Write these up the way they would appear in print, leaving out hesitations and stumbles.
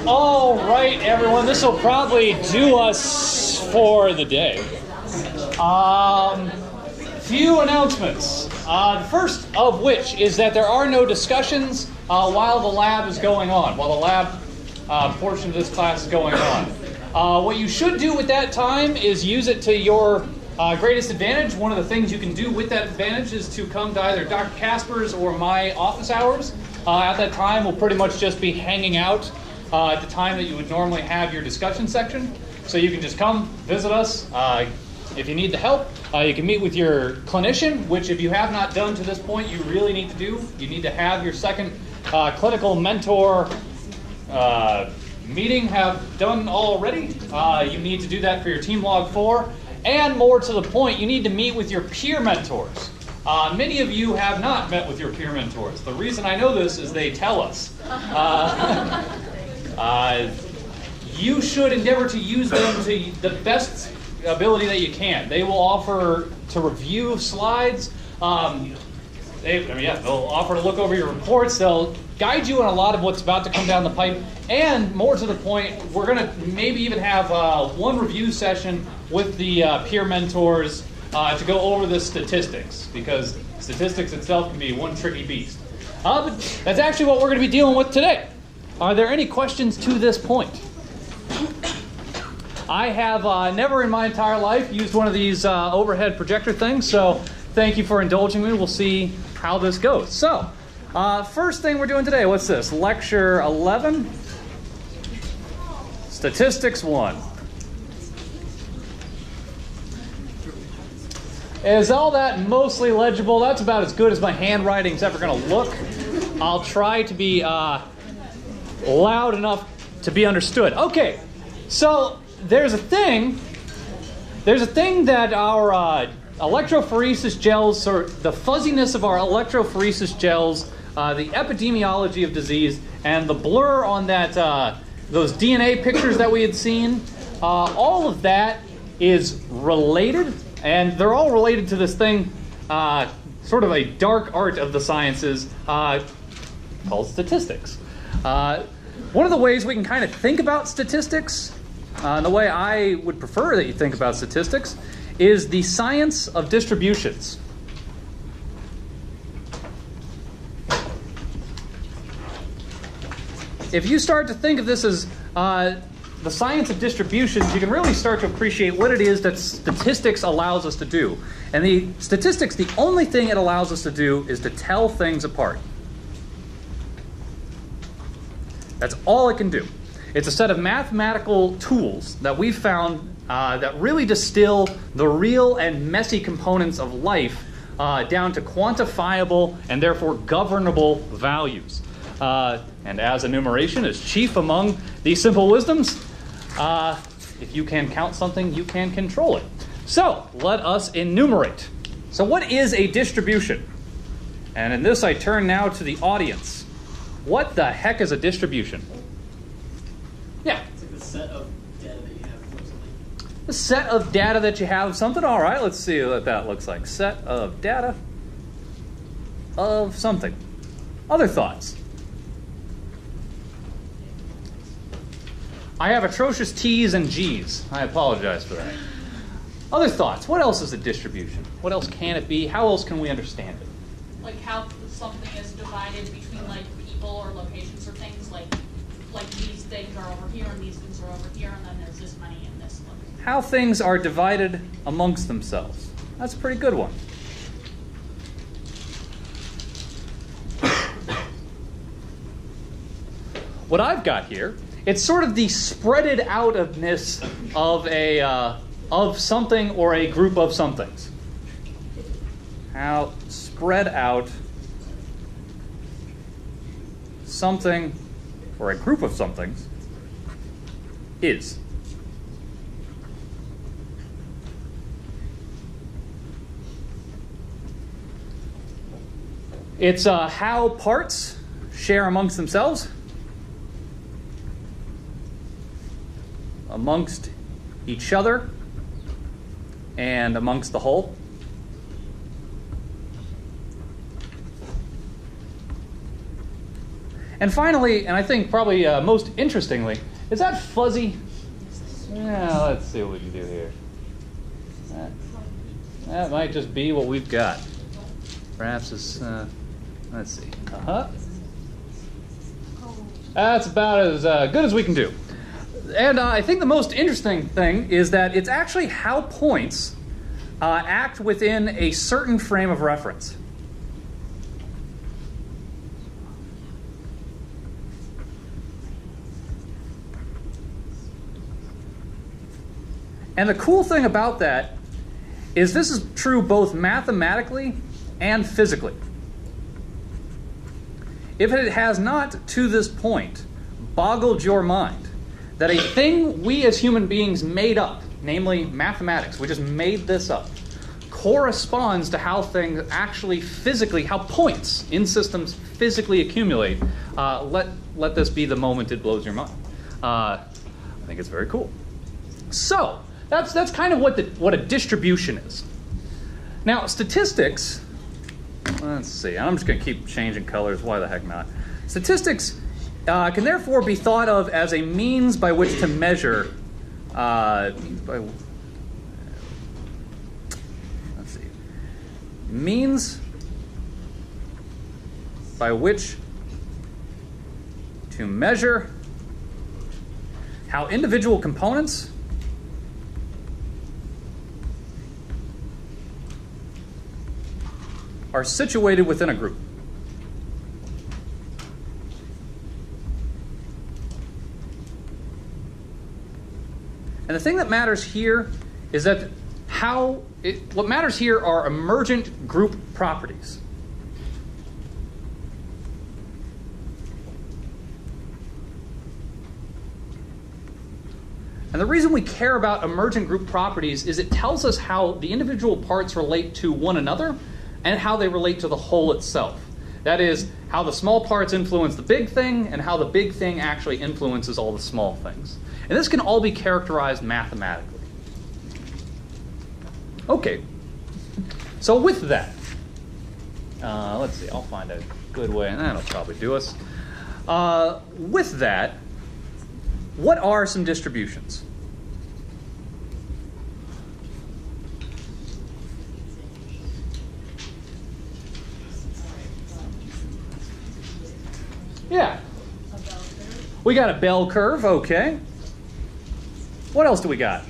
All right, everyone, this will probably do us for the day. Few announcements. The first of which is that there are no discussions while the lab is going on, while the lab portion of this class is going on. What you should do with that time is use it to your greatest advantage. One of the things you can do with that advantage is to come to either Dr. Casper's or my office hours. At that time, we'll pretty much just be hanging out at the time that you would normally have your discussion section. So you can just come visit us. If you need the help, you can meet with your clinician, which if you have not done to this point, you really need to do. You need to have your second clinical mentor meeting have done already. You need to do that for your team log 4. And more to the point, you need to meet with your peer mentors. Many of you have not met with your peer mentors. The reason I know this is they tell us. You should endeavor to use them to the best ability that you can. They will offer to review slides. They'll offer to look over your reports. They'll guide you on a lot of what's about to come down the pipe. And more to the point, we're going to maybe even have one review session with the peer mentors to go over the statistics, because statistics itself can be one tricky beast. But that's actually what we're going to be dealing with today. Are there any questions to this point? I have never in my entire life used one of these overhead projector things, so thank you for indulging me. We'll see how this goes. So, first thing we're doing today, what's this? Lecture 11, Statistics 1. Is all that mostly legible? That's about as good as my handwriting's ever going to look. I'll try to be loud enough to be understood. Okay, so there's a thing that our electrophoresis gels, or the fuzziness of our electrophoresis gels, the epidemiology of disease, and the blur on that those DNA pictures that we had seen, all of that is related, and they're all related to this thing, sort of a dark art of the sciences called statistics. One of the ways we can kind of think about statistics, the way I would prefer that you think about statistics, is the science of distributions. If you start to think of this as the science of distributions, you can really start to appreciate what it is that statistics allows us to do. And the statistics, the only thing it allows us to do is to tell things apart. That's all it can do. It's a set of mathematical tools that we've found that really distill the real and messy components of life down to quantifiable and therefore governable values. And as enumeration is chief among these simple wisdoms, if you can count something, you can control it. So let us enumerate. So what is a distribution? And in this I turn now to the audience. What the heck is a distribution? Yeah. It's like the set of data that you have for something. The set of data that you have of something? All right, let's see what that looks like. Set of data of something. Other thoughts? I have atrocious T's and G's. I apologize for that. Other thoughts? What else is a distribution? What else can it be? How else can we understand it? Like how something is divided between like people or locations or things, like these things are over here and these things are over here, and then there's this many in this one. How things are divided amongst themselves. That's a pretty good one. What I've got here, it's sort of the spreaded outness of a of something or a group of somethings. How spread out something or a group of somethings is. It's how parts share amongst themselves, amongst each other, and amongst the whole. And finally, and I think probably most interestingly, is that fuzzy? Yeah, let's see what we can do here. That might just be what we've got. Perhaps it's, let's see. That's about as good as we can do. And I think the most interesting thing is that it's actually how points act within a certain frame of reference. And the cool thing about that is this is true both mathematically and physically. If it has not, to this point, boggled your mind that a thing we as human beings made up, namely mathematics, we just made this up, corresponds to how things actually physically, how points in systems physically accumulate, let this be the moment it blows your mind. I think it's very cool. So, that's kind of what a distribution is. Now, statistics, let's see, I'm just going to keep changing colors, why the heck not? Statistics can therefore be thought of as a means by which to measure, means by which to measure how individual components are situated within a group. And the thing that matters here is that what matters here are emergent group properties. And the reason we care about emergent group properties is it tells us how the individual parts relate to one another and how they relate to the whole itself. That is, how the small parts influence the big thing and how the big thing actually influences all the small things. And this can all be characterized mathematically. Okay, so with that, let's see, I'll find a good way, and that'll probably do us. With that, what are some distributions? Yeah. We got a bell curve, okay. What else do we got?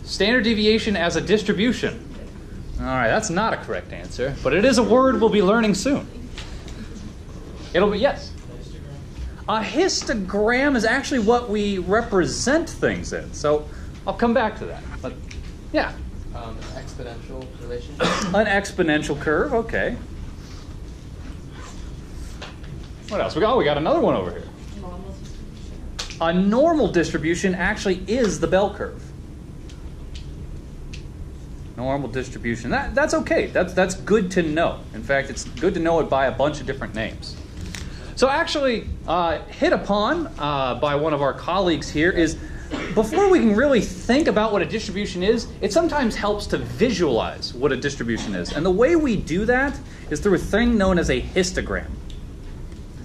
Standard deviation as a distribution. All right, that's not a correct answer, but it is a word we'll be learning soon. It'll be, yes? A histogram is actually what we represent things in, so I'll come back to that. But yeah. An exponential relation. An exponential curve, okay. What else we got? Oh, we got another one over here. A normal distribution actually is the bell curve. Normal distribution. That's okay. That's good to know. In fact, it's good to know it by a bunch of different names. So actually, hit upon by one of our colleagues here is, before we can really think about what a distribution is, it sometimes helps to visualize what a distribution is. And the way we do that is through a thing known as a histogram.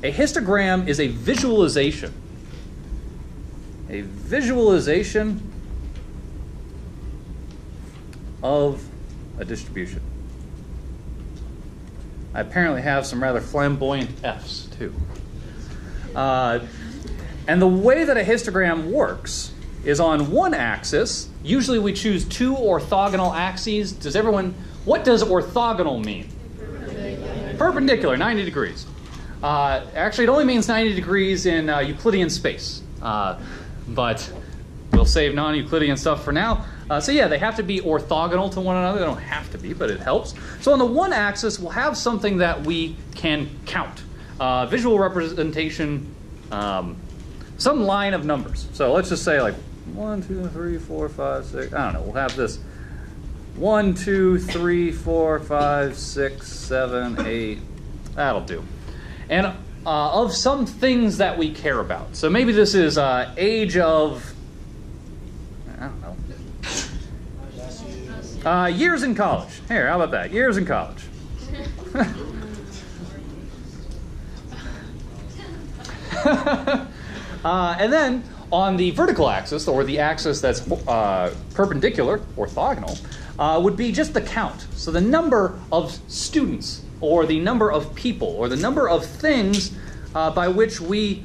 A histogram is a visualization. A visualization of a distribution. I apparently have some rather flamboyant Fs, too. And the way that a histogram works is on one axis. Usually we choose two orthogonal axes. What does orthogonal mean? Perpendicular, 90 degrees. Actually, it only means 90 degrees in Euclidean space. But we'll save non-Euclidean stuff for now. So yeah, they have to be orthogonal to one another. They don't have to be, but it helps. So on the one axis, we'll have something that we can count. Visual representation, some line of numbers. So let's just say like 1, 2, 3, 4, 5, 6. I don't know. We'll have this 1, 2, 3, 4, 5, 6, 7, 8. That'll do. And of some things that we care about. So maybe this is age of, I don't know. Years in college. Here, how about that? Years in college. And then on the vertical axis, or the axis that's perpendicular, orthogonal, would be just the count. So the number of students, or the number of people, or the number of things by which we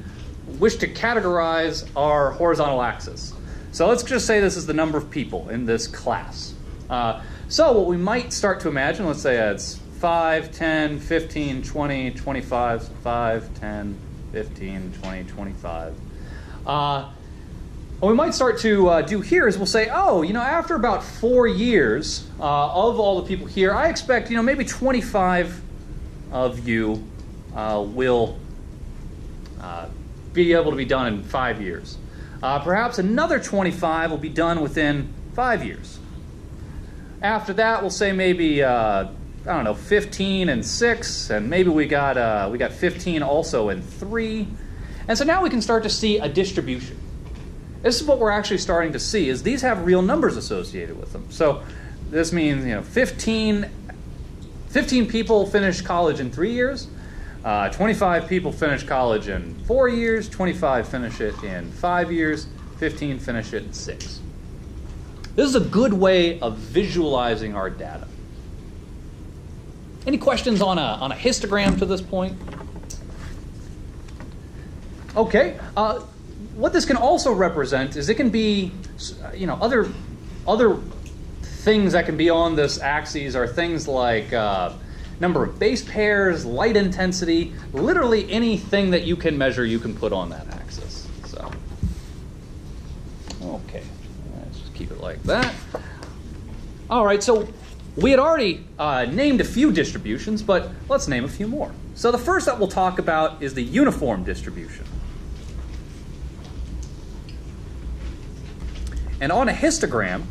wish to categorize our horizontal axis. So let's just say this is the number of people in this class. So what we might start to imagine, let's say it's 5, 10, 15, 20, 25, 5, 10, 15, 20, 25. What we might start to do here is we'll say, oh, after about 4 years of all the people here, I expect, maybe 25 of you will be able to be done in 5 years. Perhaps another 25 will be done within 5 years. After that, we'll say maybe, 15 and 6, and maybe we got 15 also in 3. And so now we can start to see a distribution. This is what we're actually starting to see, is these have real numbers associated with them. So this means 15 people finish college in 3 years, 25 people finish college in 4 years, 25 finish it in 5 years, 15 finish it in 6. This is a good way of visualizing our data. Any questions on a histogram to this point? Okay. What this can also represent is it can be, other things that can be on this axis are things like number of base pairs, light intensity, literally anything that you can measure you can put on that axis. So, okay, let's just keep it like that. All right, so we had already named a few distributions, but let's name a few more. So the first that we'll talk about is the uniform distribution. And on a histogram,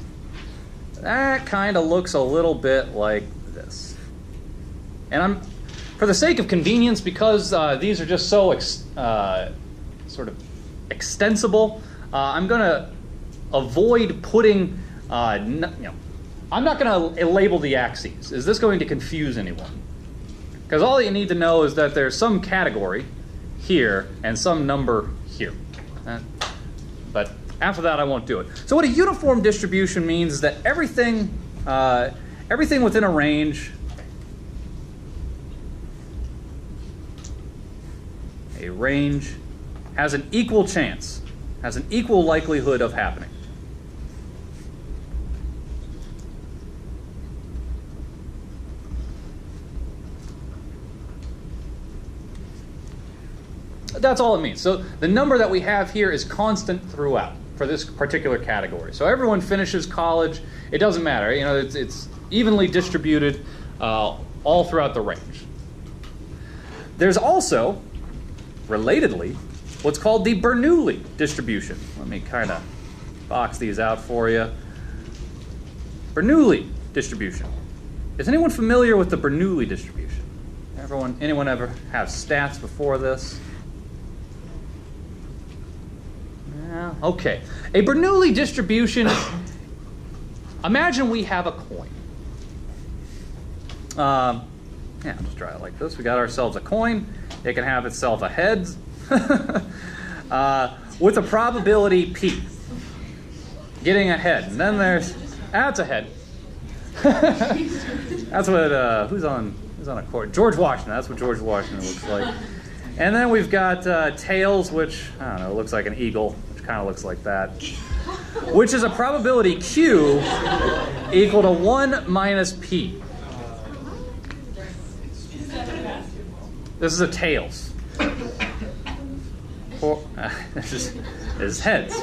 that kind of looks a little bit like this. And for the sake of convenience, because these are just so sort of extensible, I'm going to avoid putting, I'm not going to label the axes. Is this going to confuse anyone? Because all you need to know is that there's some category here and some number here. But after that, I won't do it. So what a uniform distribution means is that everything within a range, has an equal chance, has an equal likelihood of happening. That's all it means. So the number that we have here is constant throughout for this particular category. So everyone finishes college. It doesn't matter. It's evenly distributed all throughout the range. There's also, relatedly, what's called the Bernoulli distribution. Let me kind of box these out for you. Bernoulli distribution. Is anyone familiar with the Bernoulli distribution? Anyone ever have stats before this? Yeah, okay. A Bernoulli distribution, imagine we have a coin. I'll just draw it like this. We got ourselves a coin. It can have itself a heads with a probability P. Getting a head. And then that's a head. That's what, who's on a court? George Washington. That's what George Washington looks like. And then we've got tails, which, I don't know, looks like an eagle, which kind of looks like that, which is a probability Q equal to 1 minus P. This is a tails. This is heads.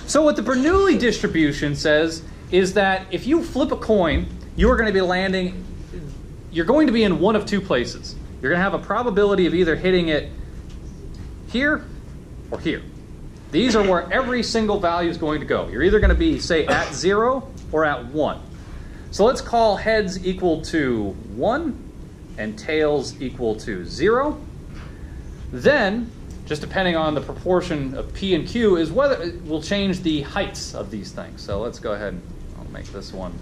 So what the Bernoulli distribution says is that if you flip a coin, you're going to be in one of two places. You're going to have a probability of either hitting it here or here. These are where every single value is going to go. You're either going to be, say, at 0 or at 1. So let's call heads equal to 1 and tails equal to 0. Then, just depending on the proportion of P and Q, is whether it will change the heights of these things. So let's go ahead and I'll make this one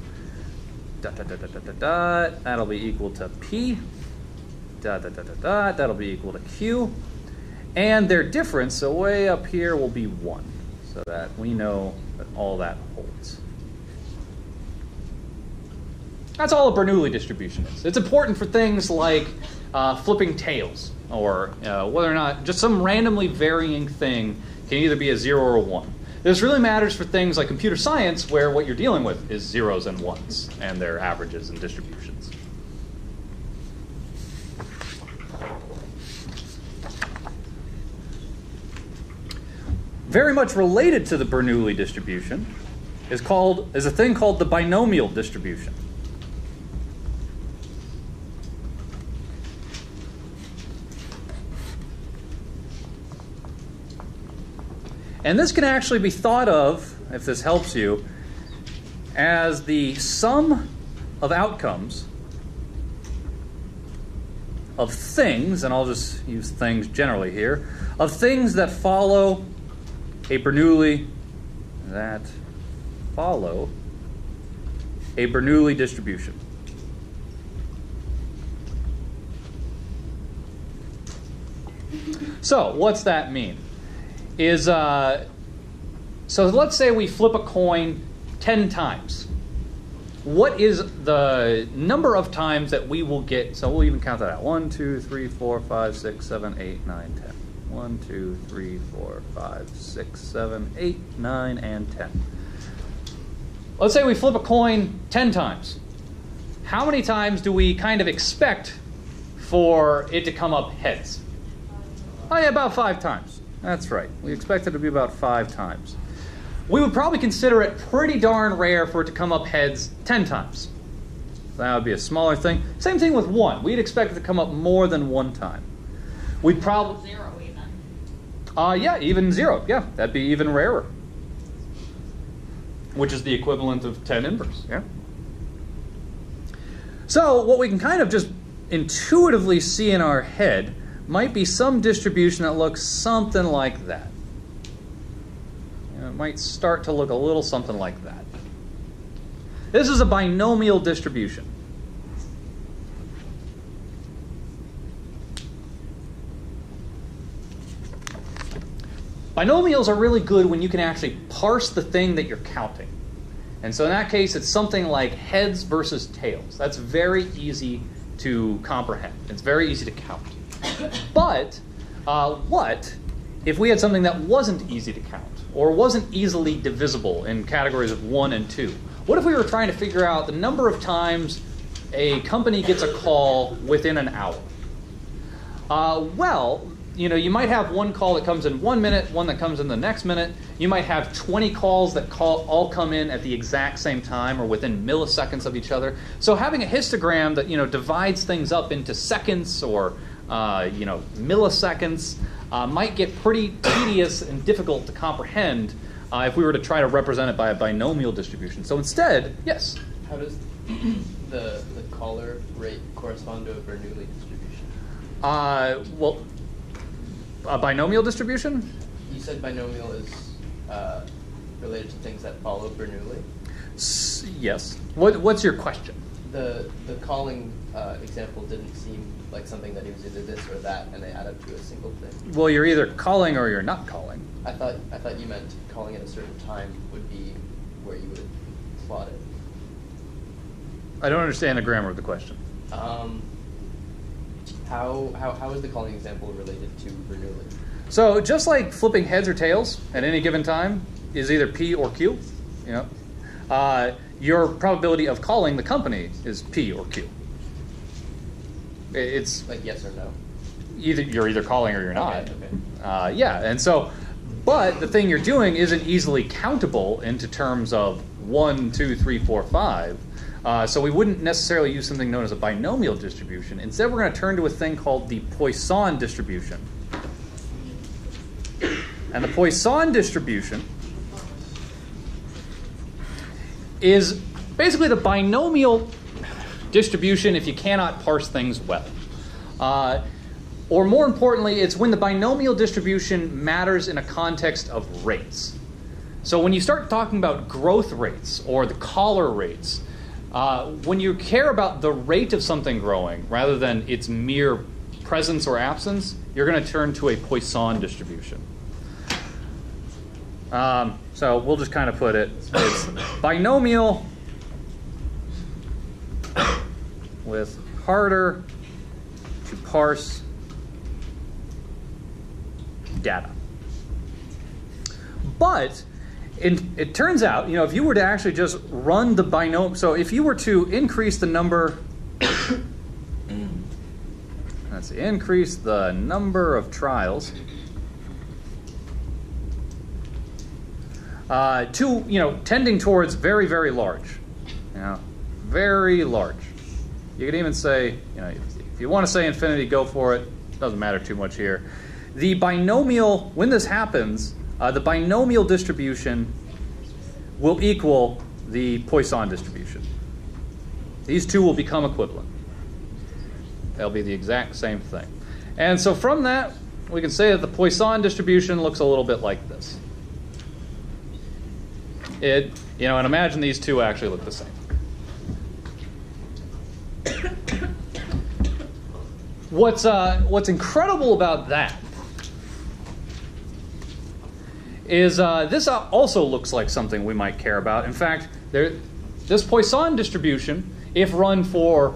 dot, dot, dot, dot, dot, dot. That'll be equal to P. Dot, dot, dot, dot, dot. That'll be equal to Q. And their difference, so way up here, will be 1, so that we know that all that holds. That's all a Bernoulli distribution is. It's important for things like flipping tails, or whether or not just some randomly varying thing can either be a 0 or a 1. This really matters for things like computer science, where what you're dealing with is zeros and ones, and their averages and distributions. Very much related to the Bernoulli distribution is a thing called the binomial distribution. And this can actually be thought of, if this helps you, as the sum of outcomes of things, and I'll just use things generally here, of things that follow a Bernoulli distribution. So, what's that mean? So let's say we flip a coin 10 times. What is the number of times that we will get? So we'll even count that out. 1, 2, 3, 4, 5, 6, 7, 8, 9, 10. 1, 2, 3, 4, 5, 6, 7, 8, 9, and 10. Let's say we flip a coin 10 times. How many times do we kind of expect for it to come up heads? Oh yeah, about 5 times. That's right. We expect it to be about 5 times. We would probably consider it pretty darn rare for it to come up heads 10 times. That would be a smaller thing. Same thing with 1. We'd expect it to come up more than 1 time. We'd probably... 0 even. Yeah, even 0. Yeah, that'd be even rarer. Which is the equivalent of 10 inverse. Yeah. So what we can kind of just intuitively see in our head might be some distribution that looks something like that. It might start to look a little something like that. This is a binomial distribution. Binomials are really good when you can actually parse the thing that you're counting. And so in that case, it's something like heads versus tails. That's very easy to comprehend. It's very easy to count. But what if we had something that wasn't easy to count, or wasn't easily divisible in categories of 1 and 2? What if we were trying to figure out the number of times a company gets a call within an hour? Well, you know, you might have one call that comes in 1 minute, one that comes in the next minute. You might have 20 calls that all come in at the exact same time or within milliseconds of each other. So having a histogram that, you know, divides things up into seconds or milliseconds might get pretty tedious and difficult to comprehend if we were to try to represent it by a binomial distribution. So instead, yes? How does the caller rate correspond to a Bernoulli distribution? Well, a binomial distribution? You said binomial is related to things that follow Bernoulli? Yes. What's your question? The calling example didn't seem like something that it was either this or that, and they add up to a single thing. Well, you're either calling or you're not calling. I thought you meant calling at a certain time would be where you would plot it. I don't understand the grammar of the question. How is the calling example related to Bernoulli? So just like flipping heads or tails at any given time is either P or Q, you know, your probability of calling the company is P or Q. It's like yes or no. You're either calling or you're not. Okay. Yeah, and so, but the thing you're doing isn't easily countable into terms of 1, 2, 3, 4, 5. So we wouldn't necessarily use something known as a binomial distribution. Instead, we're going to turn to a thing called the Poisson distribution. And the Poisson distribution is basically the binomial distribution if you cannot parse things well. Or more importantly, it's when the binomial distribution matters in a context of rates. So when you start talking about growth rates or the caller rates, when you care about the rate of something growing rather than its mere presence or absence, you're going to turn to a Poisson distribution. So we'll just kind of put it, it's binomial with harder to parse data. But it turns out, if you were to actually just run the binomial, so if you were to increase the number, let's see, increase the number of trials to, tending towards very, very large, very large. You could even say, if you want to say infinity, go for it. Doesn't matter too much here. The binomial, when this happens, the binomial distribution will equal the Poisson distribution. These two will become equivalent. They'll be the exact same thing. And so from that, we can say that the Poisson distribution looks a little bit like this. And imagine these two actually look the same. What's incredible about that is this also looks like something we might care about. In fact, this Poisson distribution, if run for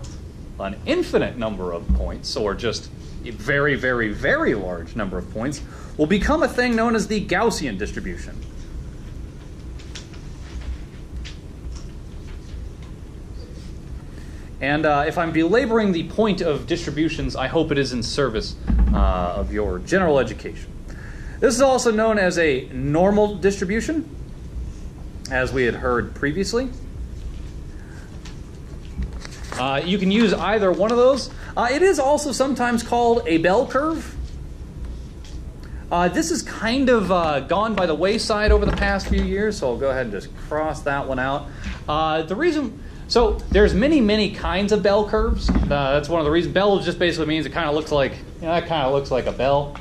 an infinite number of points, or just a very, very, very large number of points, will become a thing known as the Gaussian distribution. And if I'm belaboring the point of distributions, I hope it is in service of your general education. This is also known as a normal distribution, as we had heard previously. You can use either one of those. It is also sometimes called a bell curve. This has kind of gone by the wayside over the past few years, so I'll go ahead and just cross that one out. So there's many, many kinds of bell curves. That's one of the reasons. Bell just basically means it kind of looks like, that kind of looks like a bell.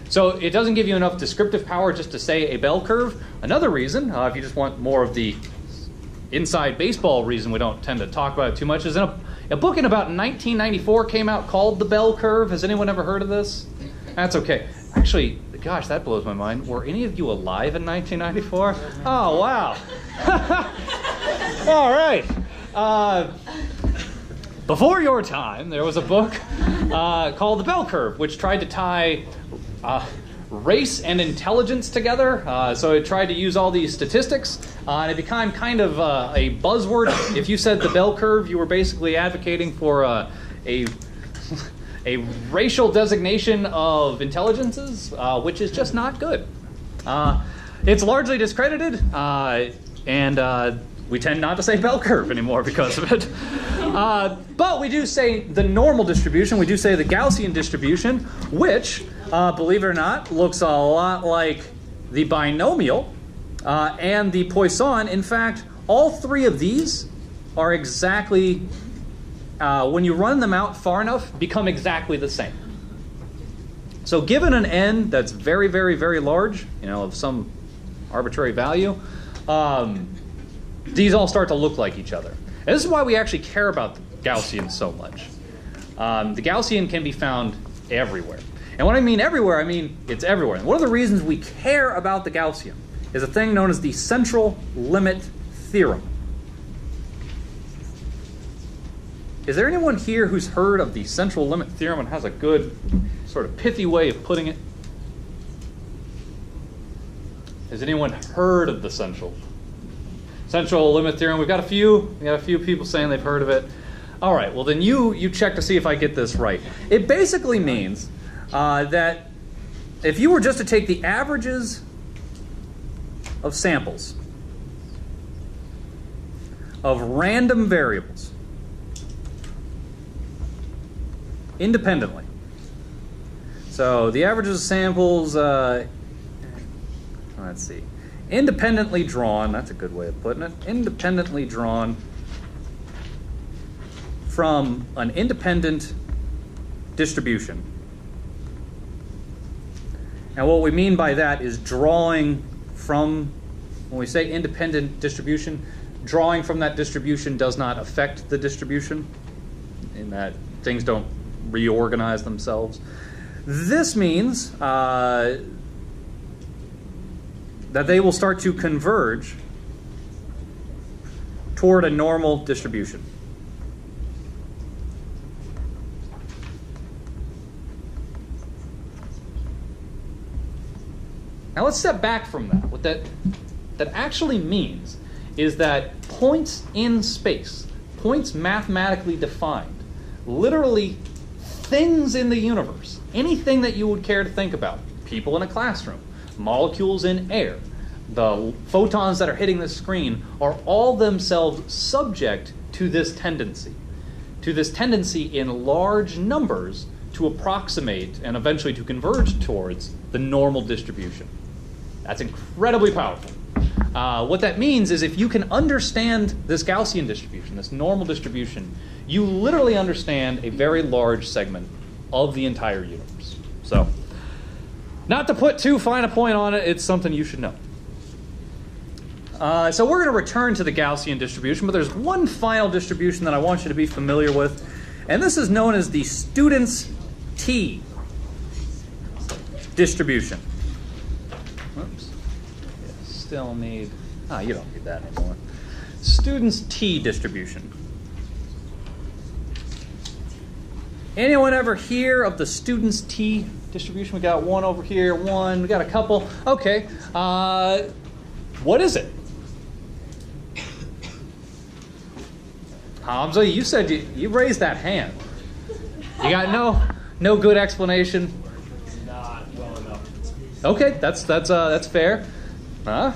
So it doesn't give you enough descriptive power just to say a bell curve. Another reason, if you just want more of the inside baseball reason we don't tend to talk about it too much, is in a book in about 1994 came out called The Bell Curve. Has anyone ever heard of this? That's okay. Actually, gosh, that blows my mind. Were any of you alive in 1994? Oh, wow. All right. Before your time, there was a book called The Bell Curve, which tried to tie race and intelligence together. So it tried to use all these statistics, and it became kind of a buzzword. If you said the bell curve, you were basically advocating for a racial designation of intelligences, which is just not good. It's largely discredited, and we tend not to say bell curve anymore because of it. But we do say the normal distribution. We do say the Gaussian distribution, which, believe it or not, looks a lot like the binomial and the Poisson. In fact, all three of these are exactly, when you run them out far enough, become exactly the same. So given an n that's very, very, very large, of some arbitrary value, these all start to look like each other. And this is why we actually care about the Gaussian so much. The Gaussian can be found everywhere. And when I mean everywhere, I mean it's everywhere. And one of the reasons we care about the Gaussian is a thing known as the central limit theorem. Is there anyone here who's heard of the central limit theorem and has a good sort of pithy way of putting it? Has anyone heard of the central limit theorem? We got a few people saying they've heard of it. All right, well then you check to see if I get this right. It basically means that if you were just to take the averages of samples of random variables independently, so the averages of samples, let's see, independently drawn, that's a good way of putting it, independently drawn from an independent distribution. And what we mean by that is drawing from, when we say independent distribution, drawing from that distribution does not affect the distribution, in that things don't reorganize themselves. This means that they will start to converge toward a normal distribution. Now let's step back from that. What that actually means is that points in space, points mathematically defined, literally things in the universe, anything that you would care to think about, people in a classroom, molecules in air, the photons that are hitting the screen, are all themselves subject to this tendency in large numbers to approximate and eventually to converge towards the normal distribution. That's incredibly powerful. What that means is if you can understand this Gaussian distribution, this normal distribution, you literally understand a very large segment of the entire universe. So, not to put too fine a point on it, it's something you should know. So we're going to return to the Gaussian distribution, but there's one final distribution that I want you to be familiar with, and this is known as the student's T distribution. Whoops. Yeah, still need... you don't need that anymore. Student's T distribution. Anyone ever hear of the student's T distribution? We got one over here, one. We got a couple. Okay. What is it? Hamza, you said you raised that hand. You got no good explanation. Not well enough. Okay, that's fair. Huh?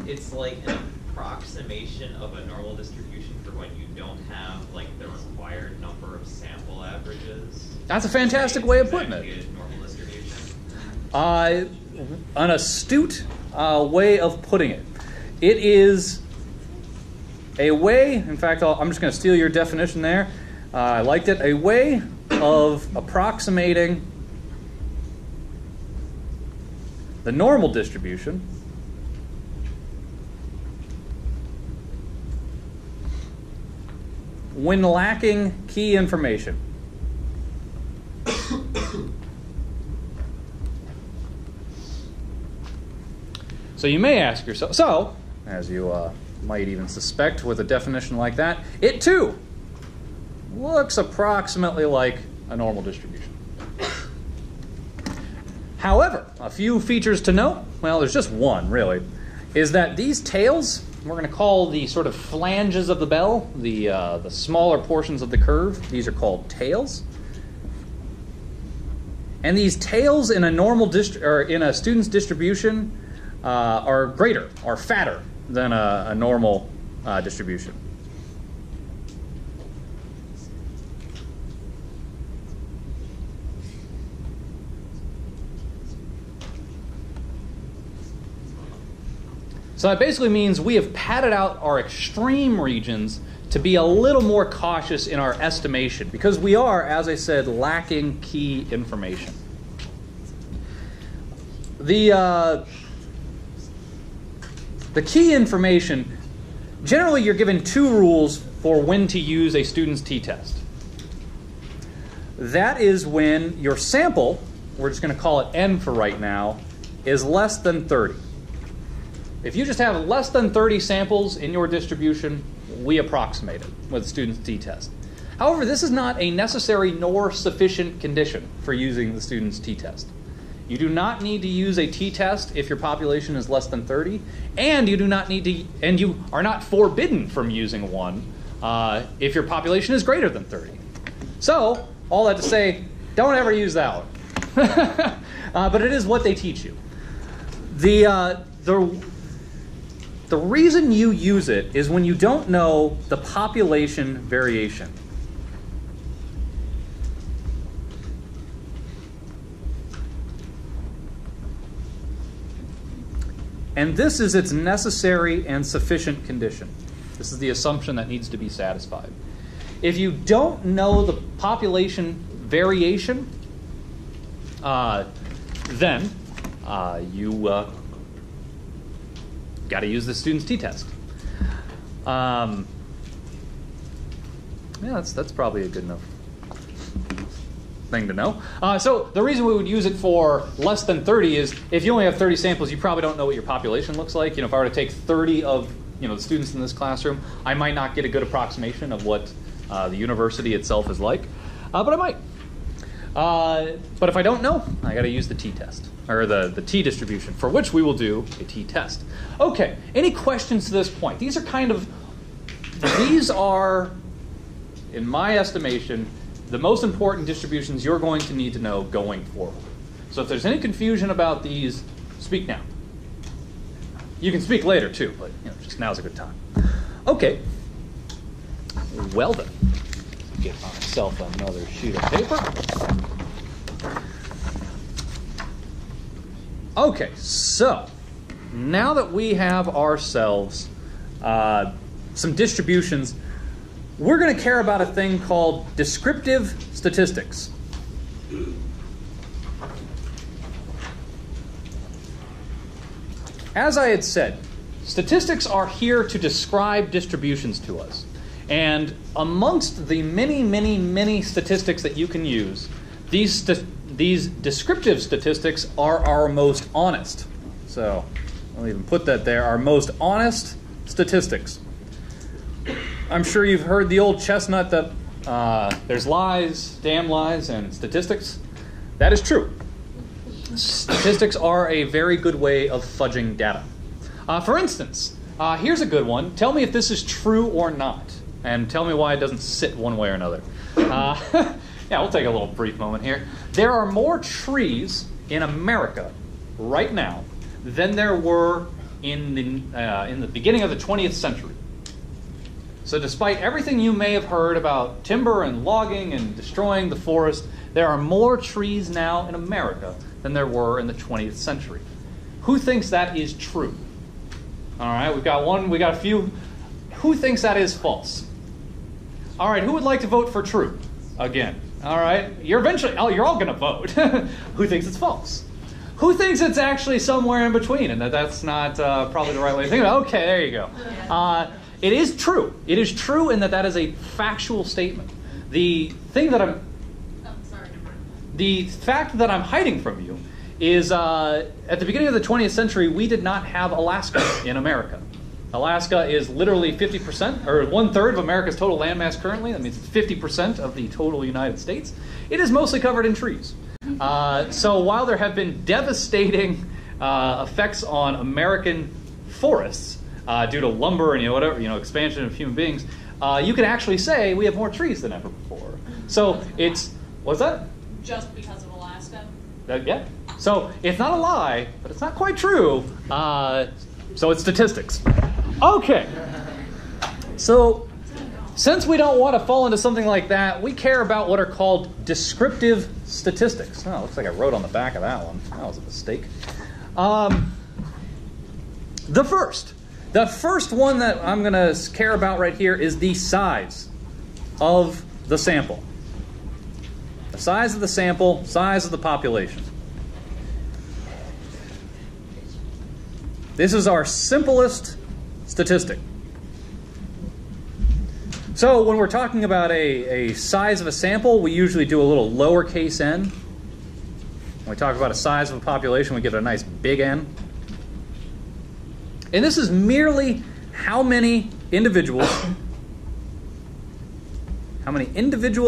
It's like an approximation of a normal distribution for when you don't have like the required number of sample averages. That's a fantastic way of putting it. Normal distribution. An astute way of putting it. It is a way, in fact, I'm just going to steal your definition there. I liked it. A way of approximating the normal distribution when lacking key information. So you may ask yourself, as you might even suspect with a definition like that, it too looks approximately like a normal distribution. However, a few features to note, well, there's just one really, is that these tails, we're going to call the sort of flanges of the bell, the smaller portions of the curve, these are called tails. And these tails in a normal in a student's distribution are greater, are fatter than a normal distribution. So that basically means we have padded out our extreme regions to be a little more cautious in our estimation because we are, as I said, lacking key information. The key information, generally you're given two rules for when to use a student's t-test. That is when your sample, we're just going to call it n for right now, is less than 30. If you just have less than 30 samples in your distribution, we approximate it with a student's t-test. However, this is not a necessary nor sufficient condition for using the student's t-test. You do not need to use a t-test if your population is less than 30, and you do not need to, and you are not forbidden from using one if your population is greater than 30. So, all that to say, don't ever use that one. But it is what they teach you. The reason you use it is when you don't know the population variation. And this is its necessary and sufficient condition. This is the assumption that needs to be satisfied. If you don't know the population variation, then you got to use the student's t-test. Yeah, that's probably a good enough thing to know. So the reason we would use it for less than 30 is if you only have 30 samples, you probably don't know what your population looks like. You know, if I were to take 30 of the students in this classroom, I might not get a good approximation of what the university itself is like, but I might. But if I don't know, I got to use the t-test, or the t-distribution, for which we will do a t-test. Okay, any questions to this point? These are, in my estimation, the most important distributions you're going to need to know going forward. So if there's any confusion about these, speak now. You can speak later too, but just now's a good time. Okay, well then, get myself another sheet of paper. Okay, so now that we have ourselves some distributions, we're going to care about a thing called descriptive statistics. As I had said, statistics are here to describe distributions to us. And amongst the many, many, many statistics that you can use, these descriptive statistics are our most honest. So I'll even put that there, our most honest statistics. I'm sure you've heard the old chestnut that there's lies, damn lies, and statistics. That is true. Statistics are a very good way of fudging data. For instance, here's a good one. Tell me if this is true or not, and tell me why it doesn't sit one way or another. Yeah, we'll take a little brief moment here. There are more trees in America right now than there were in the beginning of the 20th century. So despite everything you may have heard about timber and logging and destroying the forest, there are more trees now in America than there were in the 20th century. Who thinks that is true? All right, we've got one, we got a few. Who thinks that is false? All right, who would like to vote for true? Again. All right, you're all going to vote. Who thinks it's false? Who thinks it's actually somewhere in between and that's not probably the right way to think about it? Okay, there you go. It is true. It is true in that is a factual statement. The thing that the fact that I'm hiding from you is at the beginning of the 20th century, we did not have Alaska in America. Alaska is literally 50%, or 1/3 of America's total landmass currently. That means it's 50% of the total United States. It is mostly covered in trees. So while there have been devastating effects on American forests due to lumber and expansion of human beings, you can actually say we have more trees than ever before. So it's, what's that? Just because of Alaska? Yeah. So it's not a lie, but it's not quite true. So it's statistics. Okay. So since we don't want to fall into something like that, we care about what are called descriptive statistics. Oh, looks like I wrote on the back of that one. That was a mistake. The first one that I'm going to care about right here is the size of the sample. The size of the sample, size of the population. This is our simplest statistic. So when we're talking about a size of a sample, we usually do a little lowercase n. When we talk about a size of a population, we give it a nice big N. And this is merely how many individual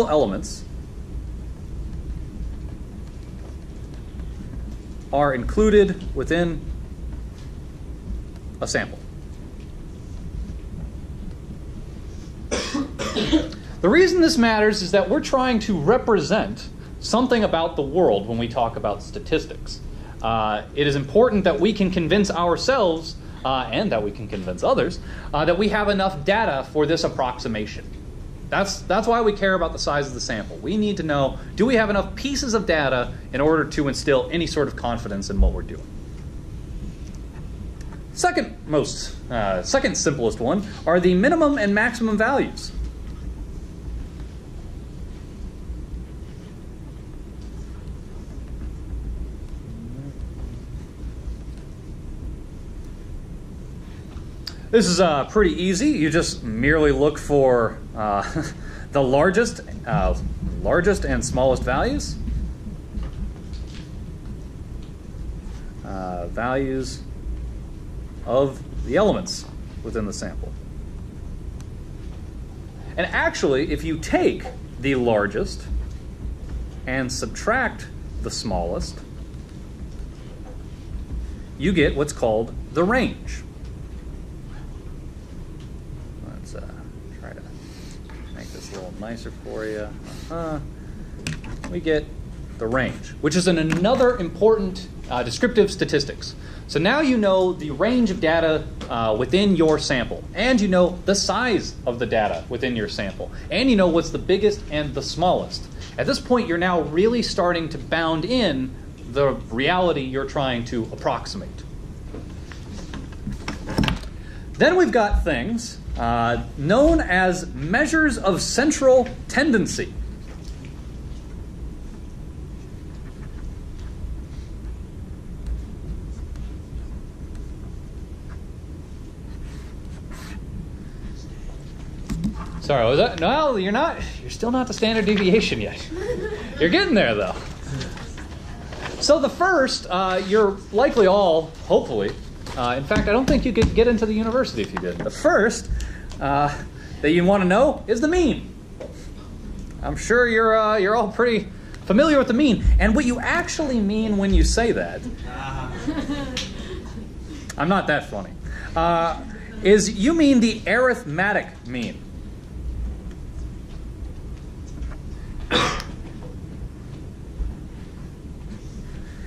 elements are included within a sample. The reason this matters is that we're trying to represent something about the world when we talk about statistics. It is important that we can convince ourselves and that we can convince others that we have enough data for this approximation. That's why we care about the size of the sample. We need to know, do we have enough pieces of data in order to instill any sort of confidence in what we're doing? Second simplest one are the minimum and maximum values. This is pretty easy. You just merely look for the largest and smallest values. Values of the elements within the sample. And actually, if you take the largest and subtract the smallest, you get what's called the range. Let's try to make this a little nicer for you. We get the range, which is another important descriptive statistics. So now you know the range of data within your sample, and you know the size of the data within your sample, and you know what's the biggest and the smallest. At this point, you're now really starting to bound in the reality you're trying to approximate. Then we've got things known as measures of central tendency. Sorry, was that? No, you're not. You're still not the standard deviation yet. You're getting there, though. So the first, you're likely all, hopefully. In fact, I don't think you could get into the university if you did. The first that you want to know is the mean. I'm sure you're all pretty familiar with the mean, and what you actually mean when you say that. I'm not that funny. Is you mean the arithmetic mean.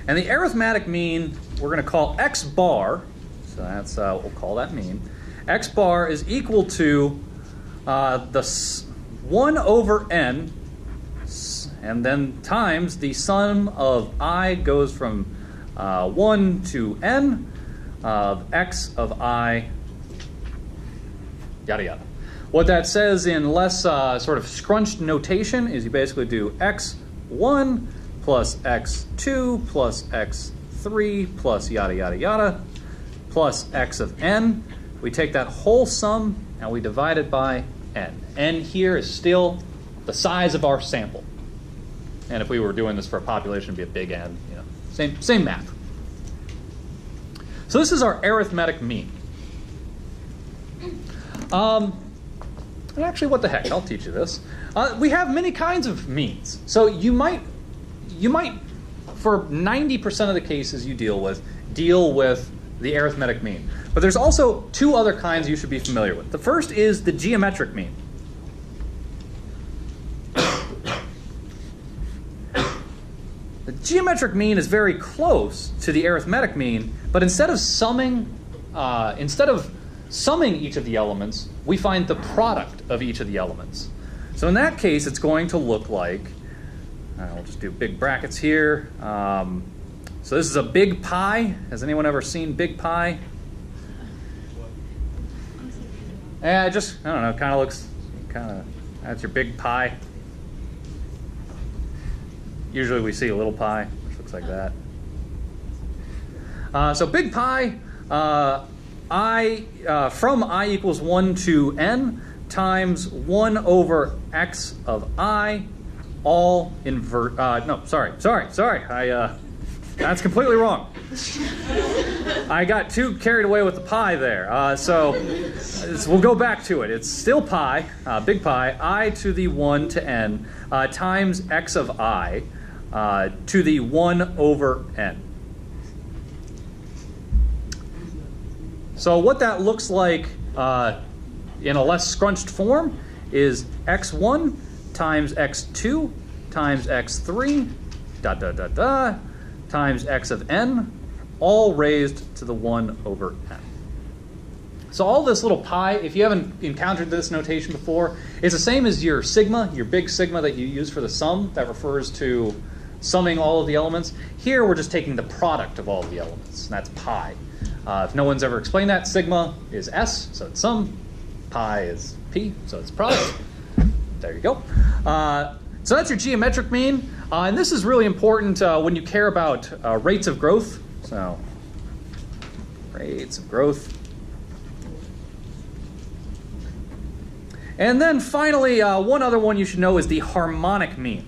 And the arithmetic mean, we're going to call x bar, so that's, we'll call that mean. X bar is equal to the 1 over n, and then times the sum of I goes from 1 to n of x of I, yada yada. What that says in less sort of scrunched notation is you basically do x1 plus x2 plus x3 plus yada yada yada plus x of n. We take that whole sum and we divide it by n. N here is still the size of our sample. And if we were doing this for a population, it'd be a big N. You know, same math. So this is our arithmetic mean. Actually, what the heck? I'll teach you this. We have many kinds of means. So you might, for 90% of the cases you deal with the arithmetic mean. But there's also two other kinds you should be familiar with. The first is the geometric mean. The geometric mean is very close to the arithmetic mean, but instead of summing each of the elements, we find the product of each of the elements. So in that case, it's going to look like, we'll just do big brackets here. So this is a big pi. Has anyone ever seen big pi? Yeah, I don't know, kind of looks, that's your big pi. Usually we see a little pi, which looks like that. So big pi, from I equals 1 to n times 1 over x of I, all invert, no, sorry. That's completely wrong. I got too carried away with the pi there. So we'll go back to it. It's still pi, big pi, I to the 1 to n times x of I to the 1 over n. So what that looks like in a less scrunched form is x1 times x2 times x3 times x of n, all raised to the 1 over n. So all this little pi, if you haven't encountered this notation before, is the same as your sigma, your big sigma that you use for the sum that refers to summing all of the elements. Here we're just taking the product of all of the elements, and that's pi. If no one's ever explained that, sigma is S, so it's sum. Pi is P, so it's product. There you go. So that's your geometric mean. And this is really important when you care about rates of growth. So rates of growth. And then finally, one other one you should know is the harmonic mean.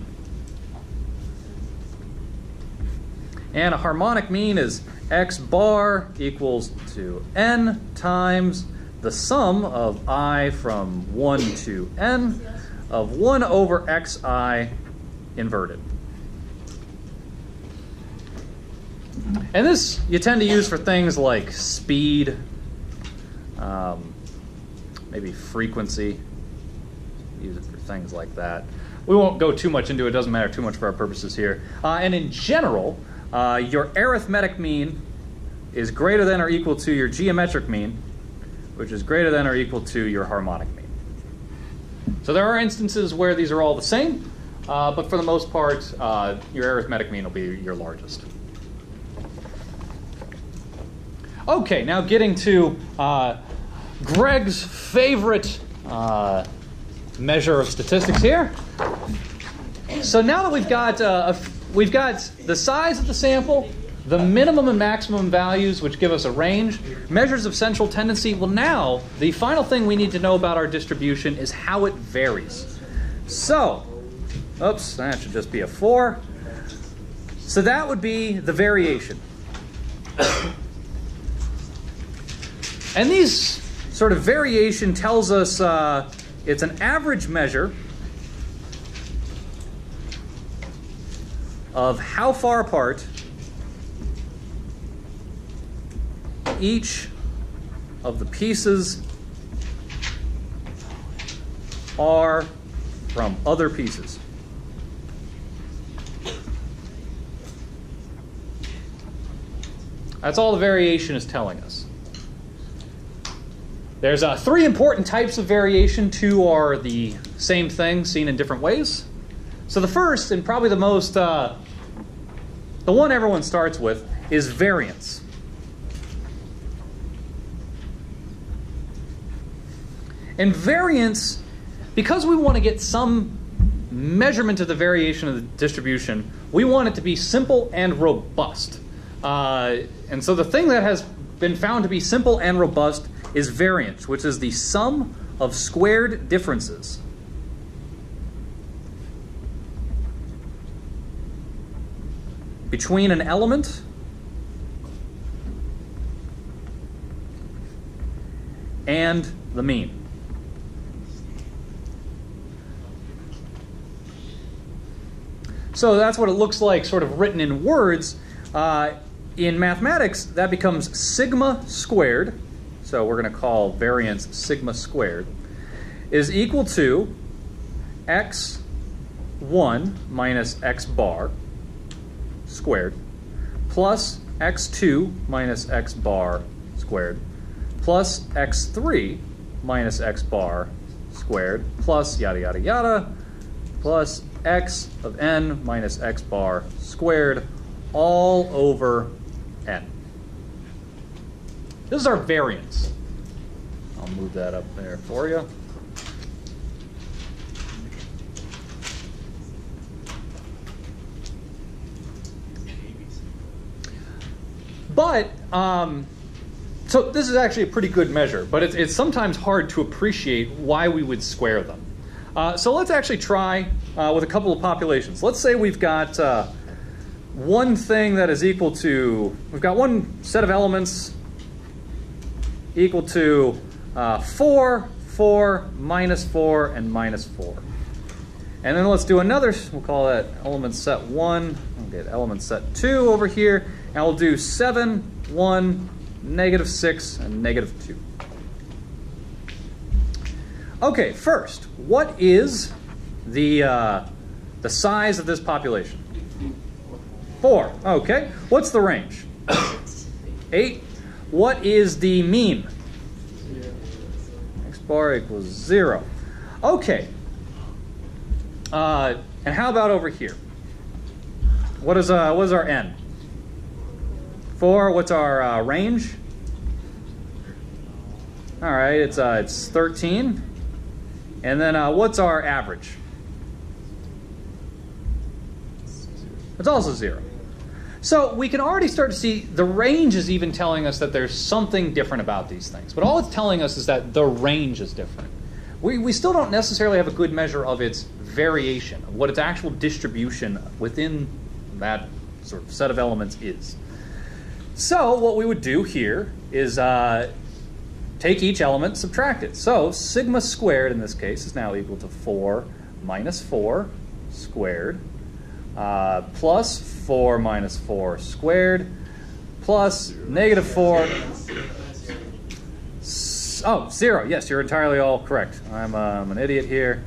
And a harmonic mean is x bar equals to n times the sum of I from 1 to n of 1 over xi inverted. And this you tend to use for things like speed, maybe frequency. Use it for things like that. We won't go too much into it. It doesn't matter too much for our purposes here. And in general, your arithmetic mean is greater than or equal to your geometric mean, which is greater than or equal to your harmonic mean. So there are instances where these are all the same, but for the most part, your arithmetic mean will be your largest. Okay, now getting to Greg's favorite measure of statistics here. So now that we've got the size of the sample, the minimum and maximum values, which give us a range, measures of central tendency. Well, now the final thing we need to know about our distribution is how it varies. So, oops, that should just be a 4. So that would be the variation. And these sort of variation tells us it's an average measure of how far apart each of the pieces are from other pieces. That's all the variation is telling us. There's 3 important types of variation. 2 are the same thing seen in different ways. So the first, and probably the most, the one everyone starts with, is variance. And variance, because we want to get some measurement of the variation of the distribution, we want it to be simple and robust. And so the thing that has been found to be simple and robust is variance, which is the sum of squared differences. Between an element and the mean. So that's what it looks like sort of written in words. In mathematics, that becomes sigma squared, so we're going to call variance sigma squared, is equal to x1 minus x bar squared plus x2 minus x bar squared plus x3 minus x bar squared plus yada yada yada plus x of n minus x bar squared all over n. This is our variance. I'll move that up there for you. But, so this is actually a pretty good measure, but it's sometimes hard to appreciate why we would square them. So let's actually try with a couple of populations. Let's say we've got one thing that is equal to, we've got one set of elements equal to 4, 4, minus 4, and minus 4. And then let's do another, we'll call that element set 1. We'll get element set 2 over here, and we'll do 7, 1, negative 6, and negative 2. Okay, first, what is the size of this population? 4. Okay. What's the range? 8. What is the mean? X bar equals 0. Okay. And how about over here? What is our n? 4. What's our range? All right. It's 13. And then what's our average? It's also 0. So we can already start to see the range is even telling us that there's something different about these things. But all it's telling us is that the range is different. we still don't necessarily have a good measure of its variation, of what its actual distribution within that sort of set of elements is. So what we would do here is take each element, subtract it. So sigma squared in this case is now equal to 4 minus 4 squared plus 4 minus 4 squared plus negative 4. Oh, 0. Yes, you're entirely all correct. I'm an idiot here.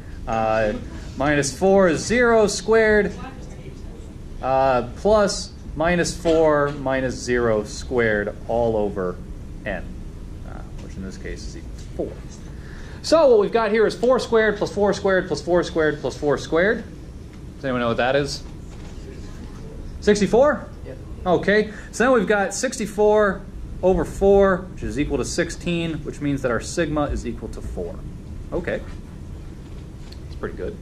Minus 4 is 0 squared plus minus 4 minus 0 squared all over n, which in this case is equal to 4. So what we've got here is 4 squared plus 4 squared plus 4 squared plus 4 squared. Does anyone know what that is? 64? Yeah. Okay, so then we've got 64 over 4, which is equal to 16, which means that our sigma is equal to 4. Okay. That's pretty good.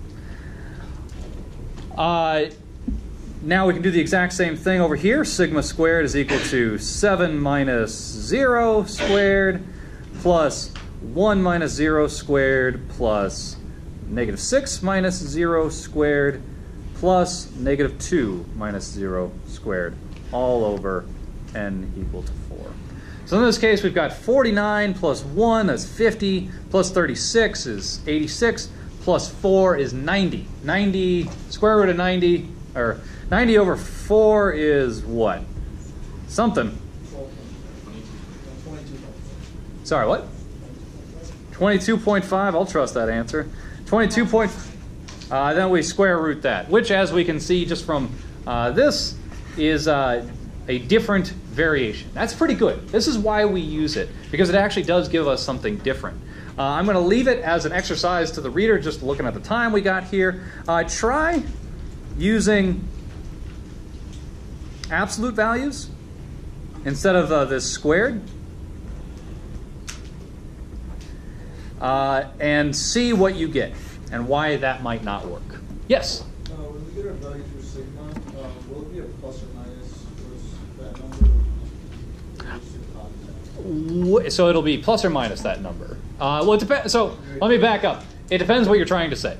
Now we can do the exact same thing over here. Sigma squared is equal to 7 minus 0 squared plus 1 minus 0 squared plus negative 6 minus 0 squared plus negative 2 minus 0 squared all over n equal to 4. So in this case, we've got 49 plus 1, that's 50, plus 36 is 86, plus 4 is 90. 90, square root of 90, or 90 over 4 is what? Something. Sorry, what? 22.5, I'll trust that answer. 22. Then we square root that, which, as we can see just from this, is a different variation. That's pretty good. This is why we use it, because it actually does give us something different. I'm going to leave it as an exercise to the reader, just looking at the time we got here. Try using absolute values instead of this squared, and see what you get and why that might not work. Yes? When we get our value for sigma, will it be a plus or minus that number? So it'll be plus or minus that number. Well, it depends. So let me back up. It depends what you're trying to say.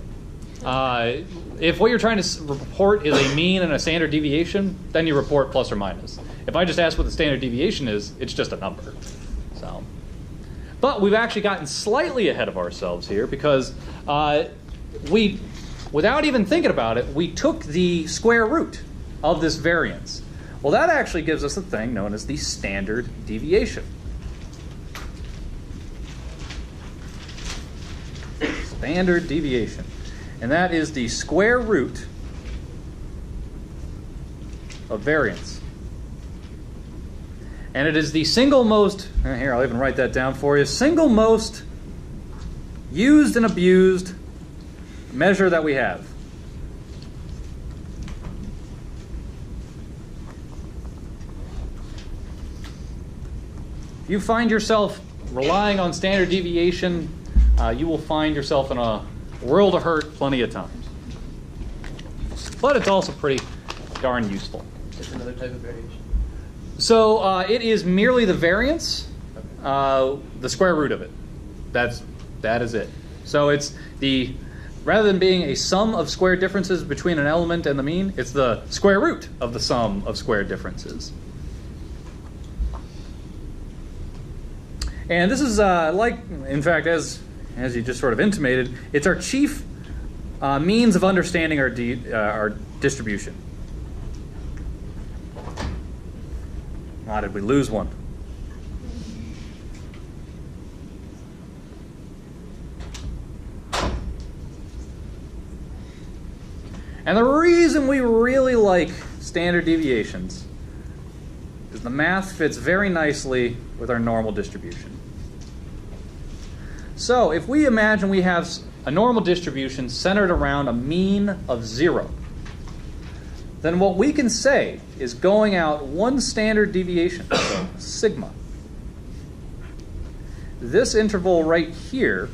If what you're trying to report is a mean and a standard deviation, then you report plus or minus. If I just ask what the standard deviation is, it's just a number. So, but we've actually gotten slightly ahead of ourselves here because we, without even thinking about it, we took the square root of this variance. Well, that actually gives us a thing known as the standard deviation. Standard deviation. And that is the square root of variance. And it is the single most, here I'll even write that down for you, single most used and abused measure that we have. If you find yourself relying on standard deviation, you will find yourself in a world of hurt plenty of times. But it's also pretty darn useful. Just another type of variation. So it is merely the variance, the square root of it. That is it. So it's the, rather than being a sum of square differences between an element and the mean, it's the square root of the sum of square differences. And this is like, in fact, as you just sort of intimated, it's our chief means of understanding our distribution. Ah, did we lose one? And the reason we really like standard deviations is the math fits very nicely with our normal distribution. So if we imagine we have a normal distribution centered around a mean of 0, then what we can say is going out one standard deviation, so sigma. This interval right here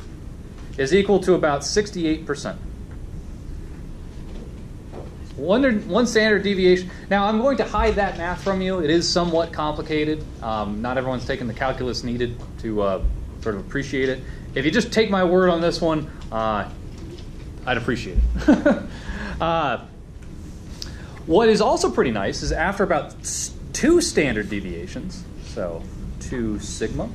is equal to about 68%. One standard deviation. Now, I'm going to hide that math from you. It is somewhat complicated. Not everyone's taken the calculus needed to sort of appreciate it. if you just take my word on this one, I'd appreciate it. What is also pretty nice is after about 2 standard deviations, so 2 sigma,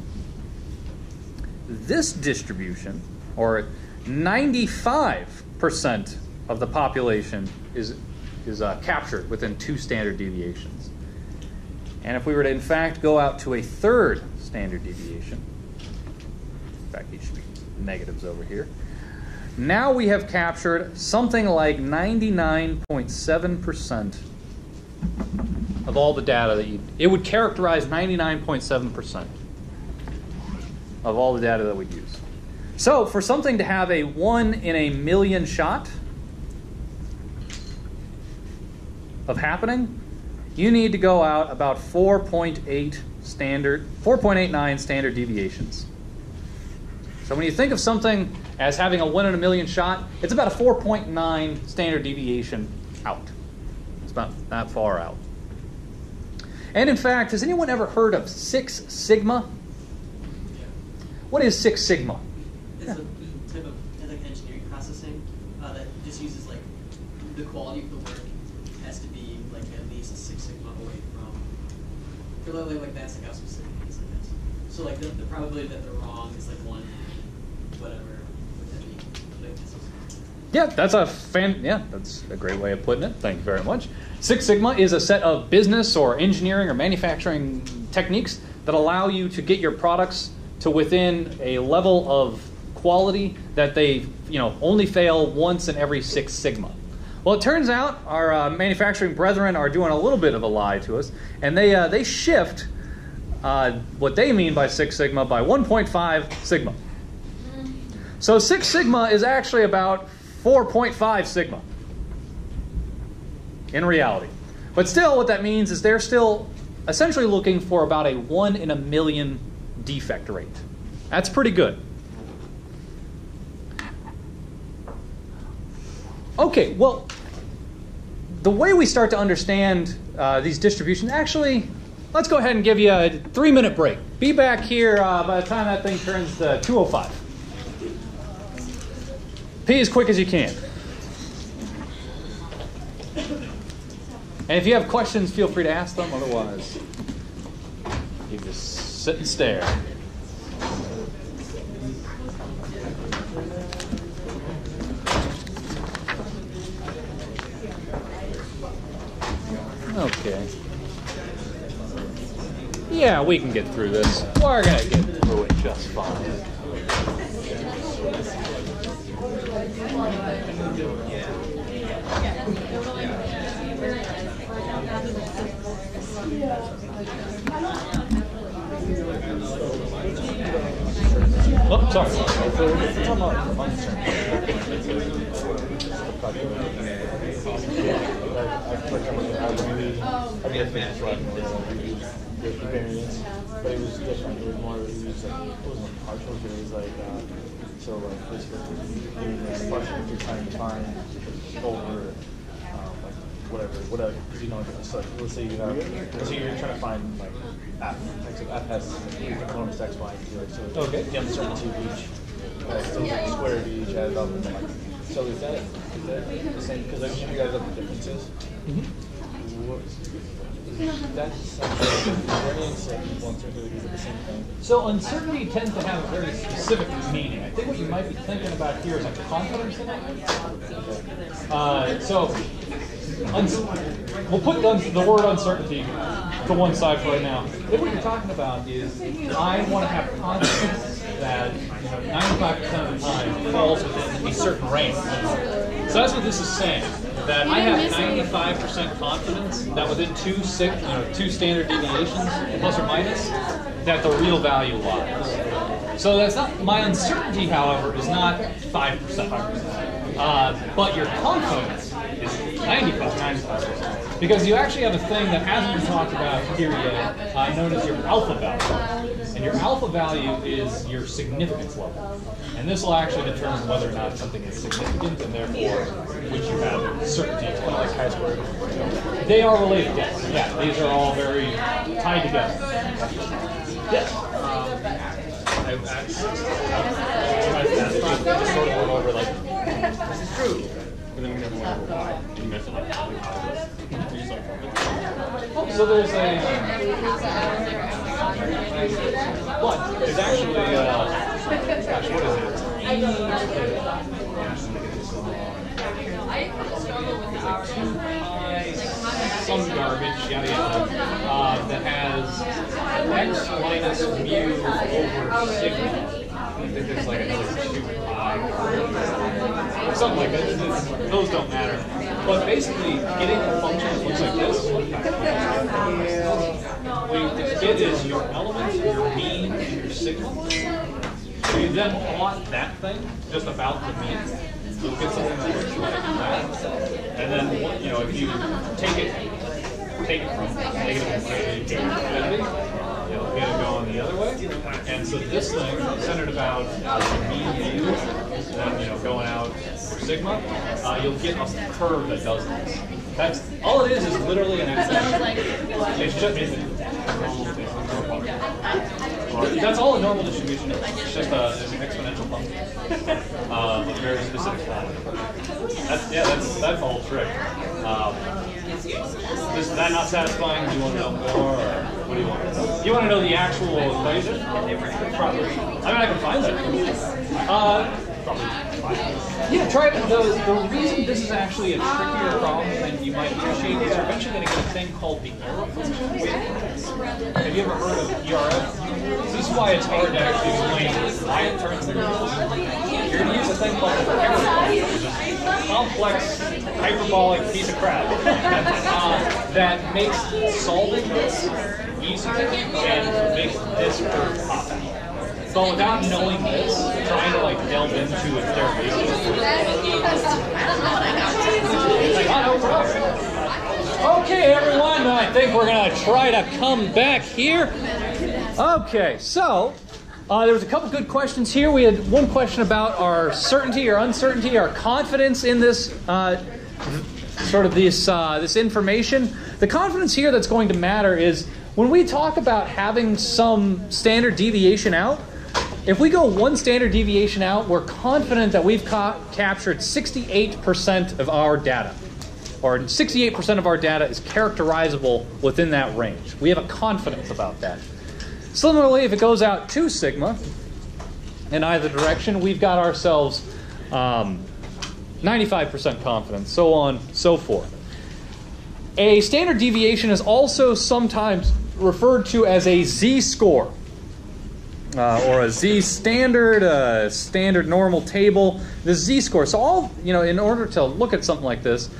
this distribution, or 95% of the population is captured within 2 standard deviations. And if we were to, in fact, go out to a 3rd standard deviation, in fact, these should be negatives over here, now we have captured something like 99.7% of all the data that it would characterize 99.7% of all the data that we'd use. So for something to have a 1 in a million shot of happening, you need to go out about 4.89 standard deviations. So when you think of something as having a 1 in a million shot, it's about a 4.9 standard deviation out. It's about that far out. And in fact, has anyone ever heard of 6 sigma? What is 6 sigma? It's a type of like engineering processing that just uses like the quality of the work has to be like at least 6 sigma away from. For like that's like how specific it is, I guess. So like the probability that they're wrong is like 1, whatever. Would that be? Like, Yeah, that's a great way of putting it. Thank you very much. 6 sigma is a set of business or engineering or manufacturing techniques that allow you to get your products to within a level of quality that they only fail once in every 6 sigma. Well, it turns out our manufacturing brethren are doing a little bit of a lie to us, and they shift what they mean by 6 sigma by 1.5 sigma. So 6 sigma is actually about 4.5 sigma in reality. But still, what that means is they're still essentially looking for about a 1 in a million defect rate. That's pretty good. Okay, well, the way we start to understand these distributions, actually, let's go ahead and give you a 3-minute break. Be back here by the time that thing turns to 2:05. Pee as quick as you can. And if you have questions, feel free to ask them. Otherwise, you just sit and stare. Okay. Yeah, we can get through this. We're going to get through it just fine. Oh, sorry. Variance, but it was different. It was more. It was like it wasn't partial. But it was like so like basically doing this function you're trying to find over like whatever. Because so let's say you're trying to find like f has components x, y, and z. So okay. The uncertainty of each, so the square of each added up. And like, so is that the same? Because I give you guys up the differences. Mm-hmm. That's variance and uncertainty is the same thing. So uncertainty tends to have a very specific meaning. I think what you might be thinking about here is like confidence in it. We'll put the word uncertainty to one side for right now. Then what you're talking about is I want to have confidence that 95% of the time falls within a certain range. So that's what this is saying. That I have 95% confidence that within 2 standard deviations, plus or minus, that the real value lies. So that's not my uncertainty, however, is not 5%. But your confidence is 95%. Because you actually have a thing that hasn't been talked about here yet, known as your alpha value. And your alpha value is your significance level. And this will actually determine whether or not something is significant, and therefore which you have certainty. It's kind of like chi-squared. They are related, yes. Yeah, these are all very tied together. Yes. that's just sort of went over like, this is true. And then we never went over why. And you mentioned like, we just like, So there's a what? There's actually gosh, what is it? Some garbage, yada yada, that has x minus mu over sigma. I think there's like another 2 pi or something like that. Those don't matter. But basically, getting a function that looks like this, what you get is your element, your mean, and your sigma. So you then plot that thing just about the mean. So you'll get something that looks like that. And then, you know, if you take it from negative infinity to infinity, you'll get it going the other way. And so this thing, centered about the mean mu, then, you know, going out for sigma, you'll get a curve that does this. That's all it is literally an exponential. It's just that's all a normal distribution is. It's just an exponential function with a very specific form. That's the whole trick. Is that not satisfying? Do you want to know more, or what do you want to know? You want to know the actual equation? Probably. I mean, I can find that. Yeah, try it. The reason this is actually a trickier problem than you might appreciate is you're eventually going to get a thing called the error function. Have you ever heard of ERF? This is why it's hard to actually explain why it turns into this. You're going to use a thing called the error function, which is a complex, hyperbolic piece of crap that makes solving this easier and makes this curve pop out. But without knowing this, trying to like delve into its derivation. Okay, everyone, I think we're going to try to come back here. Okay, so there was a couple good questions here. We had one question about our certainty or uncertainty, our confidence in this this information. The confidence here that's going to matter is when we talk about having some standard deviation out. If we go one standard deviation out, we're confident that we've captured 68% of our data. Or 68% of our data is characterizable within that range. We have a confidence about that. Similarly, if it goes out 2 sigma in either direction, we've got ourselves 95% confidence, so on, so forth. A standard deviation is also sometimes referred to as a z-score. Or a z-standard, standard normal table, the z-score. So all, in order to look at something like this,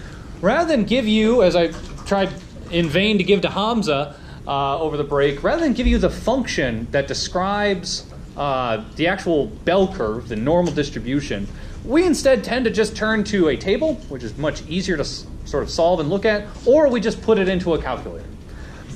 rather than give you, as I tried in vain to give to Hamza over the break, rather than give you the function that describes the actual bell curve, the normal distribution, we instead tend to just turn to a table, which is much easier to sort of solve and look at, or we just put it into a calculator.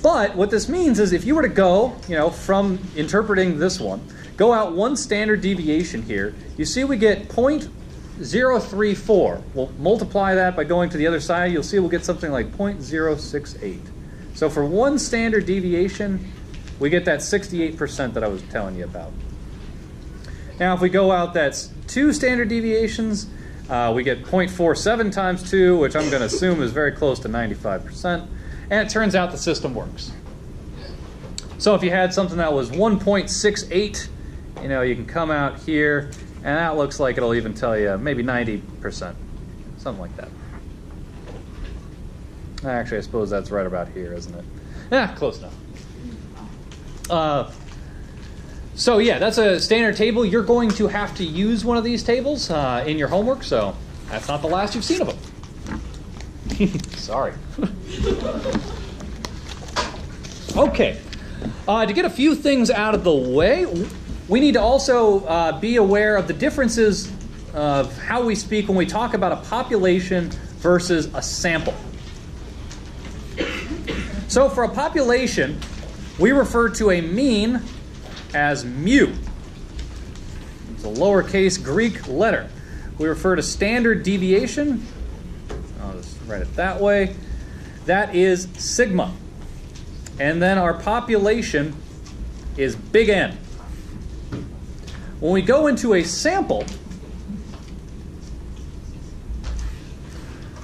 But what this means is if you were to go, from interpreting this one, go out one standard deviation here, you see we get 0.034. We'll multiply that by going to the other side. You'll see we'll get something like 0.068. So for one standard deviation, we get that 68% that I was telling you about. Now if we go out, that's 2 standard deviations, we get 0.47 times 2, which I'm going to assume is very close to 95%. And it turns out the system works. So if you had something that was 1.68, you can come out here, and that looks like it'll even tell you maybe 90%, something like that. Actually, I suppose that's right about here, isn't it? Yeah, close enough. So yeah, that's a standard table. You're going to have to use one of these tables in your homework, so that's not the last you've seen of them. Sorry. Okay. To get a few things out of the way, we need to also be aware of the differences of how we speak when we talk about a population versus a sample. So for a population, we refer to a mean as mu. It's a lowercase Greek letter. We refer to standard deviation, I'll just write it that way, that is sigma. And then our population is big N. When we go into a sample,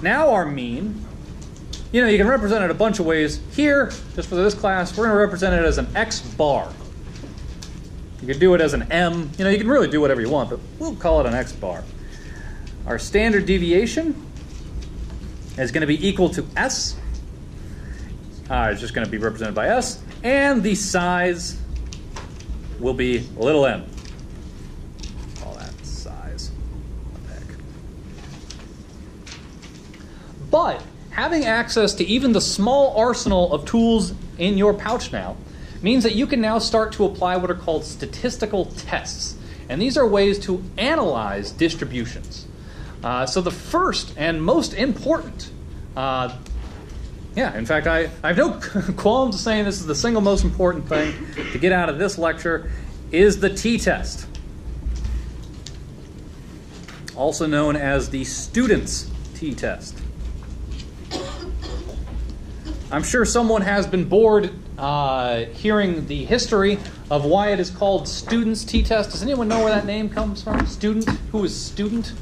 now our mean, you know, you can represent it a bunch of ways. Here, just for this class, we're going to represent it as an x bar. You can do it as an m. You know, you can really do whatever you want, but we'll call it an x bar. Our standard deviation is going to be equal to s. It's just going to be represented by s. And the size will be little m. Call that size. What the heck. But having access to even the small arsenal of tools in your pouch now means that you can now start to apply what are called statistical tests. And these are ways to analyze distributions. So the first and most important, in fact, I have no qualms saying this is the single most important thing to get out of this lecture, is the t-test. Also known as the student's t-test. I'm sure someone has been bored hearing the history of why it is called student's t-test. Does anyone know where that name comes from? Student? Who is student?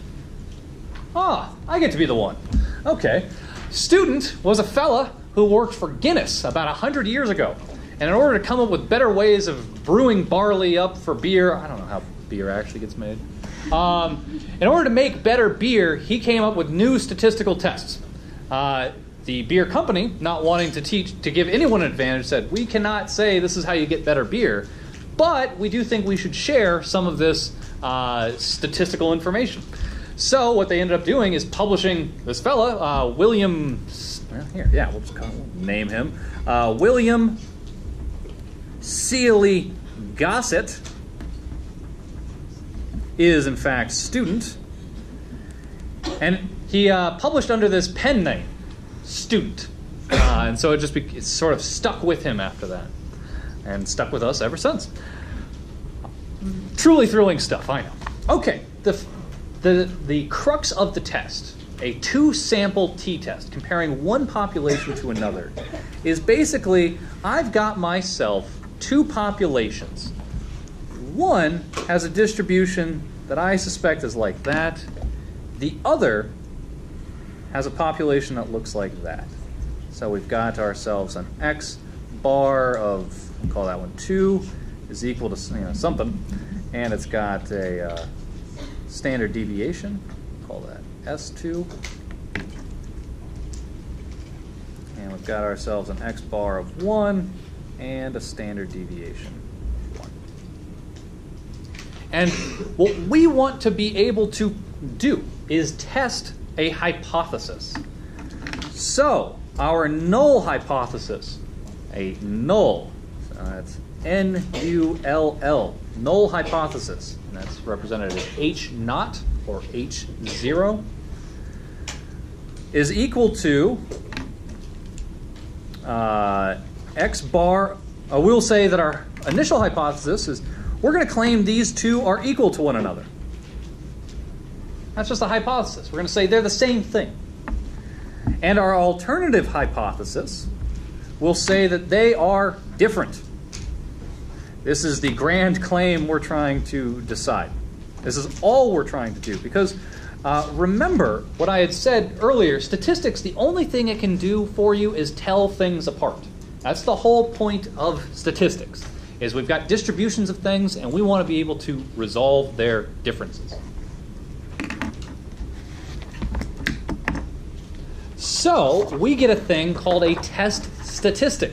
Ah, I get to be the one. Okay. Student was a fella who worked for Guinness about 100 years ago. And in order to come up with better ways of brewing barley up for beer, I don't know how beer actually gets made. In order to make better beer, he came up with new statistical tests. The beer company, not wanting to give anyone an advantage, said, we cannot say this is how you get better beer, but we do think we should share some of this statistical information. So what they ended up doing is publishing this fella, William, we'll just name him, William Seeley Gossett is in fact student, and he published under this pen name, Student, and so it sort of stuck with him after that, and stuck with us ever since. Truly thrilling stuff, I know. Okay, the crux of the test, a two-sample t-test comparing one population to another, is basically I've got myself two populations. One has a distribution that I suspect is like that. The other has a population that looks like that. So we've got ourselves an x bar of, we'll call that one 2, is equal to something, and it's got a standard deviation, call that S2, and we've got ourselves an x bar of 1 and a standard deviation 1. And what we want to be able to do is test a hypothesis. So our null hypothesis, a null, so that's N-U-L-L, null hypothesis, and that's represented as H0 or H0, is equal to x bar. We'll say that our initial hypothesis is we're going to claim these two are equal to one another. That's just a hypothesis. We're going to say they're the same thing. And our alternative hypothesis will say that they are different. This is the grand claim we're trying to decide. This is all we're trying to do. Because remember what I had said earlier, statistics, the only thing it can do for you is tell things apart. That's the whole point of statistics, is we've got distributions of things and we want to be able to resolve their differences. So we get a thing called a test statistic.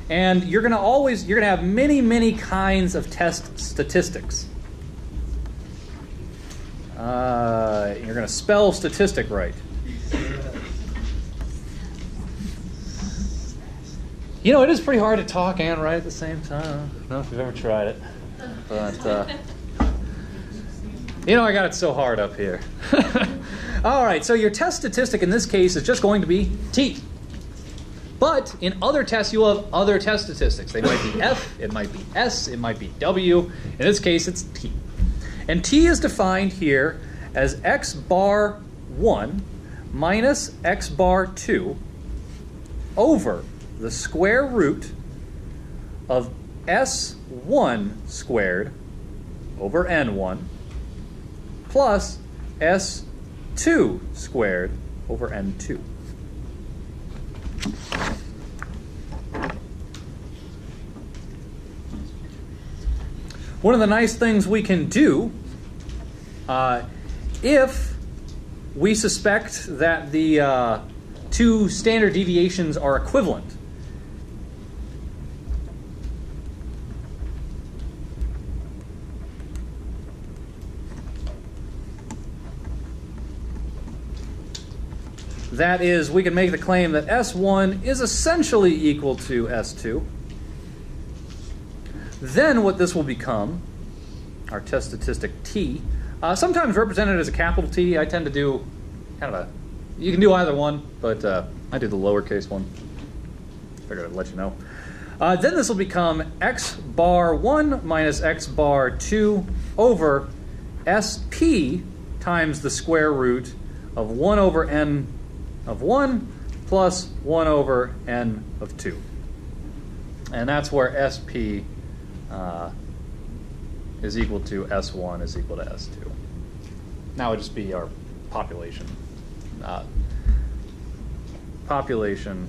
And you're going to have many, many kinds of test statistics. You're going to spell statistic right. You know, it is pretty hard to talk and write at the same time. I don't know if you've ever tried it. But, I got it so hard up here. All right, so your test statistic in this case is just going to be T. But in other tests, you'll have other test statistics. They might be F, it might be S, it might be W. In this case, it's T. And T is defined here as x bar 1 minus x bar 2 over the square root of S1 squared over N1 plus S2 squared over N2. One of the nice things we can do, if we suspect that the two standard deviations are equivalent, that is, we can make the claim that S1 is essentially equal to S2. Then what this will become, our test statistic T, sometimes represented as a capital T. I tend to do kind of a, you can do either one, but I do the lowercase one. Figured I'd let you know. Then this will become x bar 1 minus x bar 2 over SP times the square root of 1 over n of 1 plus 1 over n of 2. And that's where SP is equal to S1 is equal to S2. Now it would just be our population. Population.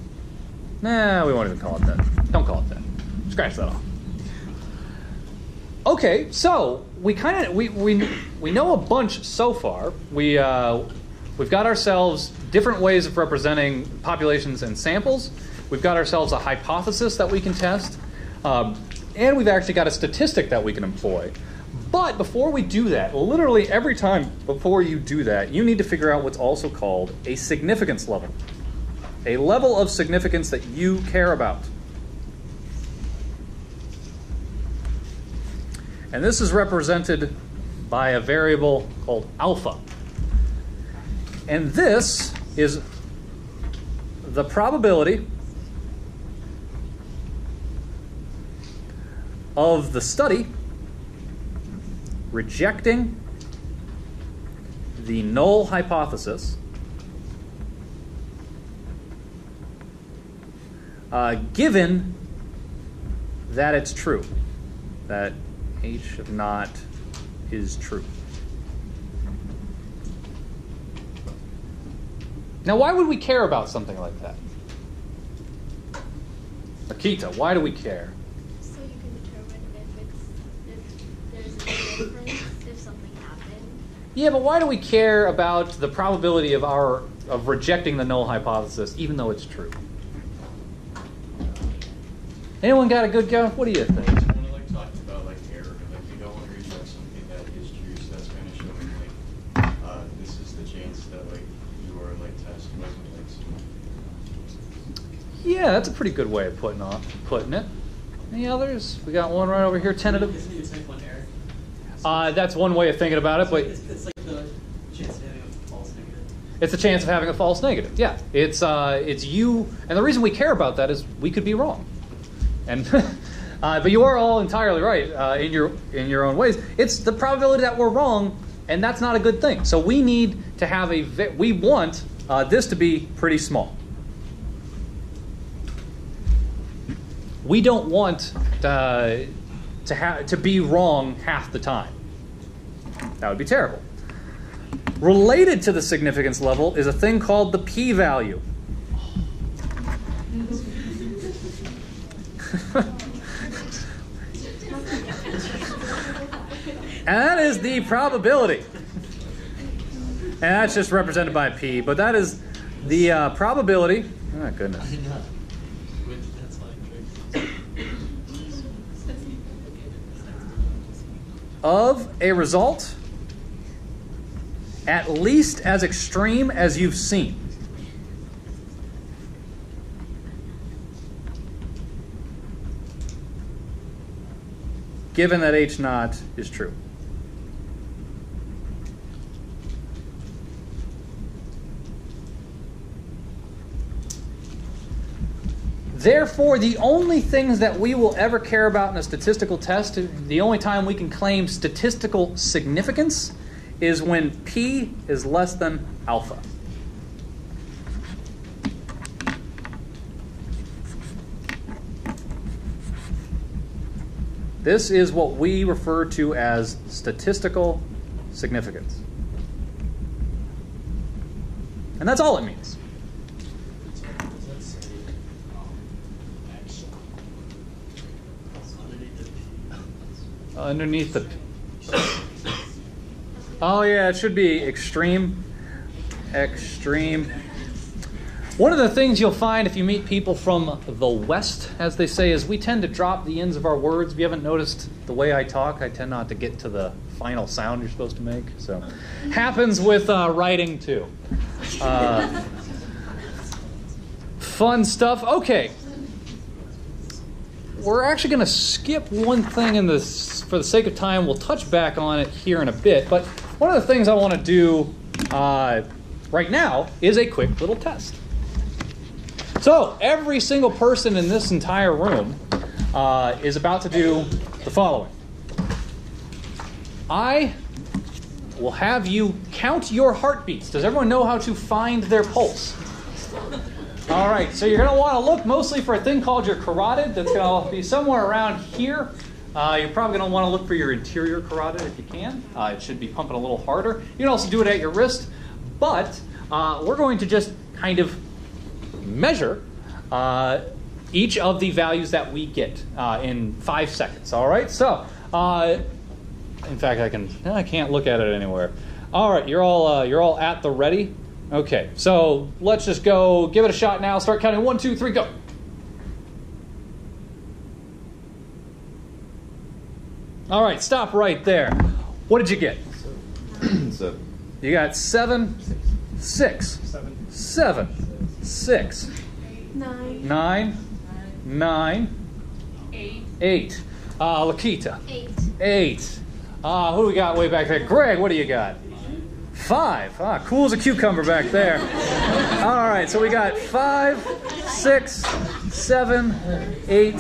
Nah, we won't even call it that. Don't call it that. Scratch that off. Okay, so we kind of we know a bunch so far. We've got ourselves different ways of representing populations and samples. We've got ourselves a hypothesis that we can test. And we've actually got a statistic that we can employ. But before we do that, literally every time before you do that, you need to figure out what's also called a significance level. A level of significance that you care about. And this is represented by a variable called alpha. And this is the probability of the study rejecting the null hypothesis given that it's true, that H of naught is true. Now, why would we care about something like that? Akita, why do we care? So you can determine if there's a difference, if something happened. Yeah, but why do we care about the probability of rejecting the null hypothesis, even though it's true? Anyone got a good go? What do you think? It's kind of like talking about like error. Like you don't want to reject something that is true, so that's kind of showing like this is the chance that like your like test wasn't like so. Yeah, that's a pretty good way of putting it. Any others? We got one right over here, tentative. Isn't it type 1 error? That's one way of thinking about it, but It's like the chance of having a false negative. it's a chance of having a false negative. Yeah, it's you, and the reason we care about that is we could be wrong. And but you are all entirely right in your own ways. It's the probability that we're wrong, and that's not a good thing. So we need to have we want this to be pretty small. We don't want to be wrong half the time. That would be terrible. Related to the significance level is a thing called the p-value. And that is the probability. And that's just represented by p, but that is the probability. Oh, goodness. Of a result at least as extreme as you've seen. Given that H naught is true. Therefore, the only things that we will ever care about in a statistical test, the only time we can claim statistical significance is when P is less than alpha. This is what we refer to as statistical significance. And that's all it means. Underneath the... Oh yeah, it should be extreme. Extreme. One of the things you'll find if you meet people from the West, as they say, is we tend to drop the ends of our words. If you haven't noticed the way I talk, I tend not to get to the final sound you're supposed to make. So, happens with writing too. Fun stuff. Okay. We're actually going to skip one thing in this for the sake of time. We'll touch back on it here in a bit. But one of the things I want to do right now is a quick little test. So every single person in this entire room is about to do the following. I will have you count your heartbeats. Does everyone know how to find their pulse? All right, so you're going to want to look mostly for a thing called your carotid. That's going to be somewhere around here. You're probably going to want to look for your interior carotid if you can. It should be pumping a little harder. You can also do it at your wrist. But we're going to just kind of measure each of the values that we get in 5 seconds. All right, so in fact, I can't look at it anywhere. All right, you're all at the ready. Okay, so let's just go, give it a shot now. Start counting. 1, 2, 3, go. All right, stop right there. What did you get? 7. You got 7, 6, 7, 6, 9, 9, 9, 8. Lakita. 8. 8. Who we got way back there? Greg, what do you got? 5. Cool as a cucumber back there. All right, so we got 5, 6, 7, 8,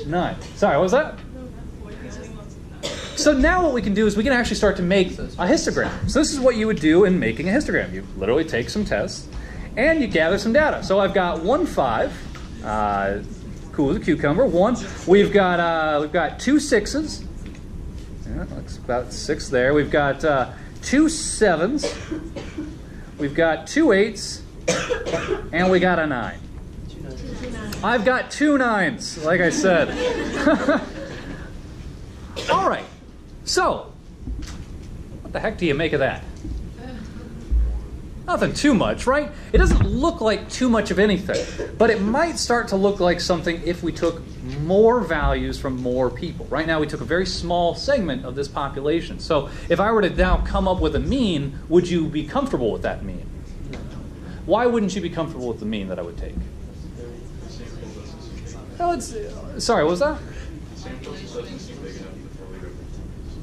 9. Sorry, what was that? So now what we can do is we can actually start to make a histogram. So this is what you would do in making a histogram. You literally take some tests and you gather some data. So I've got 1, 5. Cool as a cucumber. 1. We've got 2 6s. Yeah, looks about 6 there. We've got 2 7s. We've got 2 8s. And we got a 9. I've got 2 9s, like I said. All right. So, what the heck do you make of that? Nothing too much, right? It doesn't look like too much of anything, but it might start to look like something if we took more values from more people. Right now we took a very small segment of this population. So if I were to now come up with a mean, would you be comfortable with that mean? Why wouldn't you be comfortable with the mean that I would take? Oh, sorry, what was that?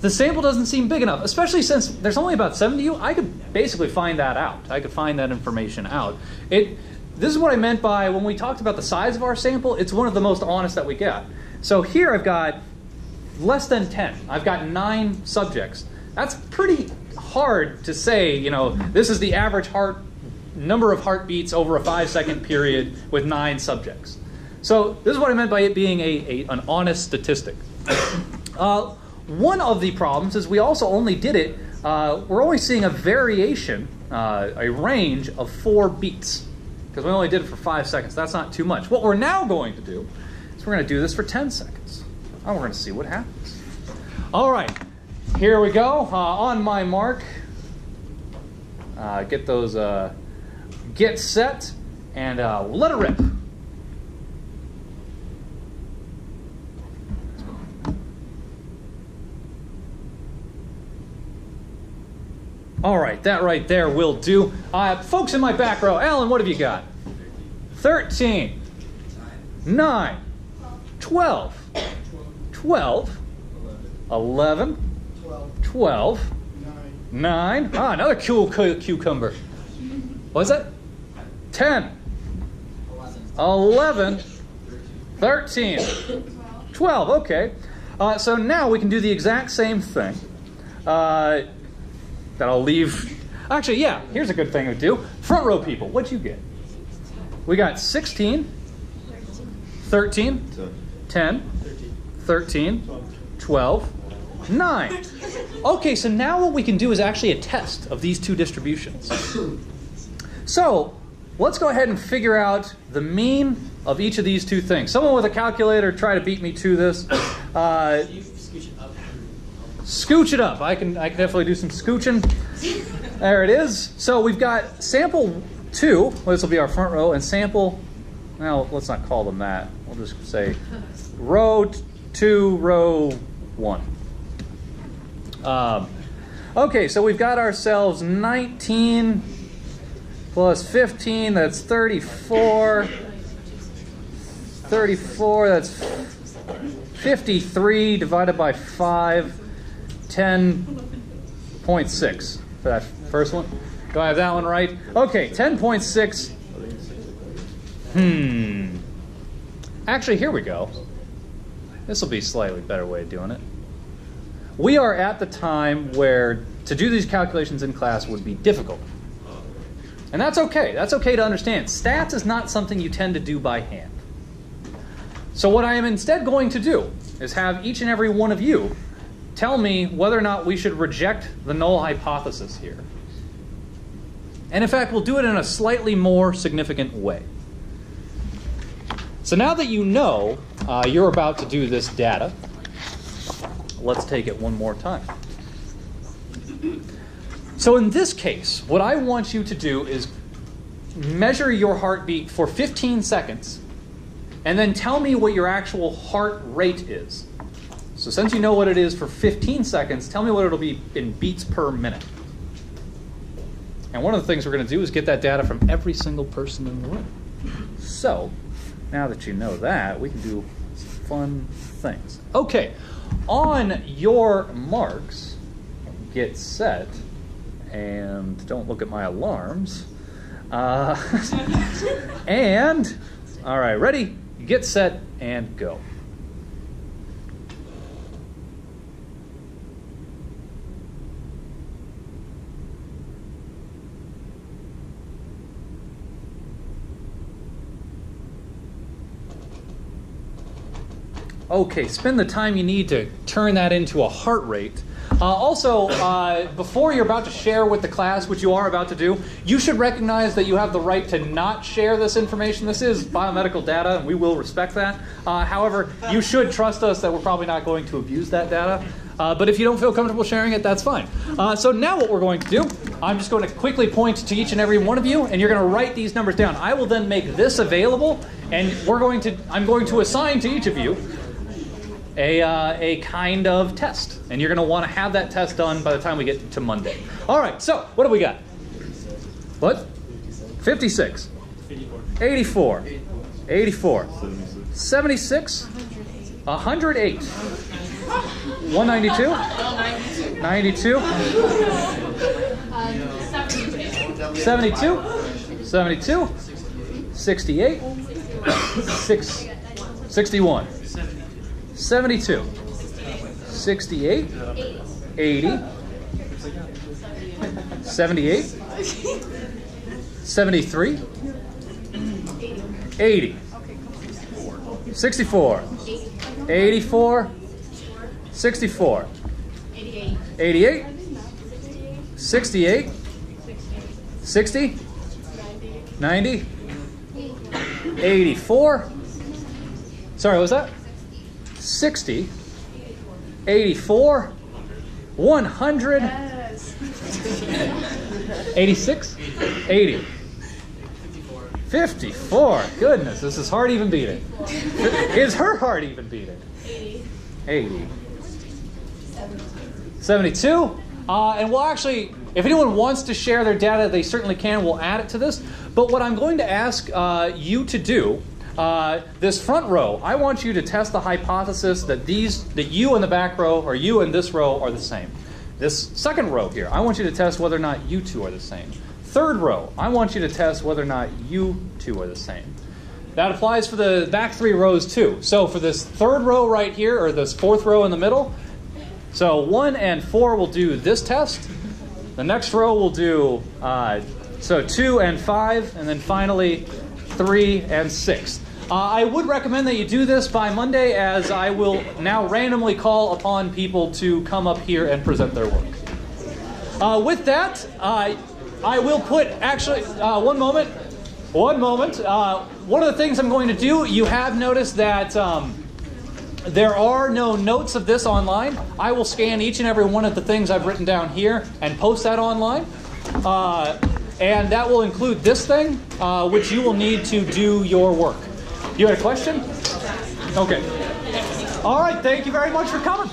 The sample doesn't seem big enough, especially since there's only about 7 of you. I could basically find that out. I could find that information out. This is what I meant by when we talked about the size of our sample, it's one of the most honest that we get. So here I've got less than 10. I've got 9 subjects. That's pretty hard to say, this is the average number of heartbeats over a 5-second period with 9 subjects. So this is what I meant by it being an honest statistic. One of the problems is we also only did it, we're only seeing a variation, a range of 4 beats, because we only did it for 5 seconds. That's not too much. What we're now going to do is we're going to do this for 10 seconds. And we're going to see what happens. All right, here we go. On my mark, get those, get set, and let it rip. All right, that right there will do. Folks in my back row, Alan, what have you got? 13, 9, 12, 12, 11, 12, 9. Another cool cucumber. What is that? 10, 11, 13, 12. Okay. So now we can do the exact same thing. That I'll leave. Actually, yeah, here's a good thing to do. Front row people, what'd you get? We got 16, 13, 10, 13, 12, 9. Okay, so now what we can do is actually a test of these two distributions. So let's go ahead and figure out the mean of each of these two things. Someone with a calculator try to beat me to this. You scooch it up. Scooch it up. I can definitely do some scooching. There it is. So we've got sample 2, well, this will be our front row, and sample, well, let's not call them that. We'll just say row 2, row 1. Okay, so we've got ourselves 19 plus 15, that's 34. 34, that's 53 divided by 5, 10.6 for that first one. Do I have that one right? Okay, 10.6. Actually, here we go. This will be a slightly better way of doing it. We are at the time where to do these calculations in class would be difficult. And that's okay. That's okay to understand. Stats is not something you tend to do by hand. So what I am instead going to do is have each and every one of you tell me whether or not we should reject the null hypothesis here. And in fact, we'll do it in a slightly more significant way. So now that you know you're about to do this data, let's take it one more time. So in this case, what I want you to do is measure your heartbeat for 15 seconds and then tell me what your actual heart rate is. So since you know what it is for 15 seconds, tell me what it'll be in beats per minute. And one of the things we're going to do is get that data from every single person in the room. So now that you know that, we can do some fun things. Okay, on your marks, get set, and don't look at my alarms. And, all right, ready? Get set and go. Okay, spend the time you need to turn that into a heart rate. Also, before you're about to share with the class, which you are about to do, you should recognize that you have the right to not share this information. This is biomedical data, and we will respect that. However, you should trust us that we're probably not going to abuse that data. But if you don't feel comfortable sharing it, that's fine. So now what we're going to do, I'm just going to quickly point to each and every one of you, and you're going to write these numbers down. I will then make this available, and I'm going to assign to each of you a kind of test. And you're going to want to have that test done by the time we get to Monday. All right, so what do we got? What? 56. 84. 84. 76. 108. 192. 92. 72. 72. 68. 61. 72, 68, 80, 78, 73, 80, 64, 84, 64, 88, 68, 60, 90, 84. Sorry, what was that? 60, 84, 100, 86, 80, 54. Goodness, this is hard even beat it. Is her heart even beat it? 80. 72. And we'll actually, if anyone wants to share their data, they certainly can. We'll add it to this. But what I'm going to ask you to do, this front row, I want you to test the hypothesis that you in the back row or you in this row are the same. This second row here, I want you to test whether or not you two are the same. Third row, I want you to test whether or not you two are the same. That applies for the back 3 rows too. So for this third row right here, or this fourth row in the middle, so 1 and 4 will do this test. The next row will do so 2 and 5, and then finally 3 and 6. I would recommend that you do this by Monday, as I will now randomly call upon people to come up here and present their work. With that, I will put, actually, one moment. One of the things I'm going to do, you have noticed that there are no notes of this online. I will scan each and every one of the things I've written down here and post that online. And that will include this thing, which you will need to do your work. You had a question? Okay. All right, thank you very much for coming.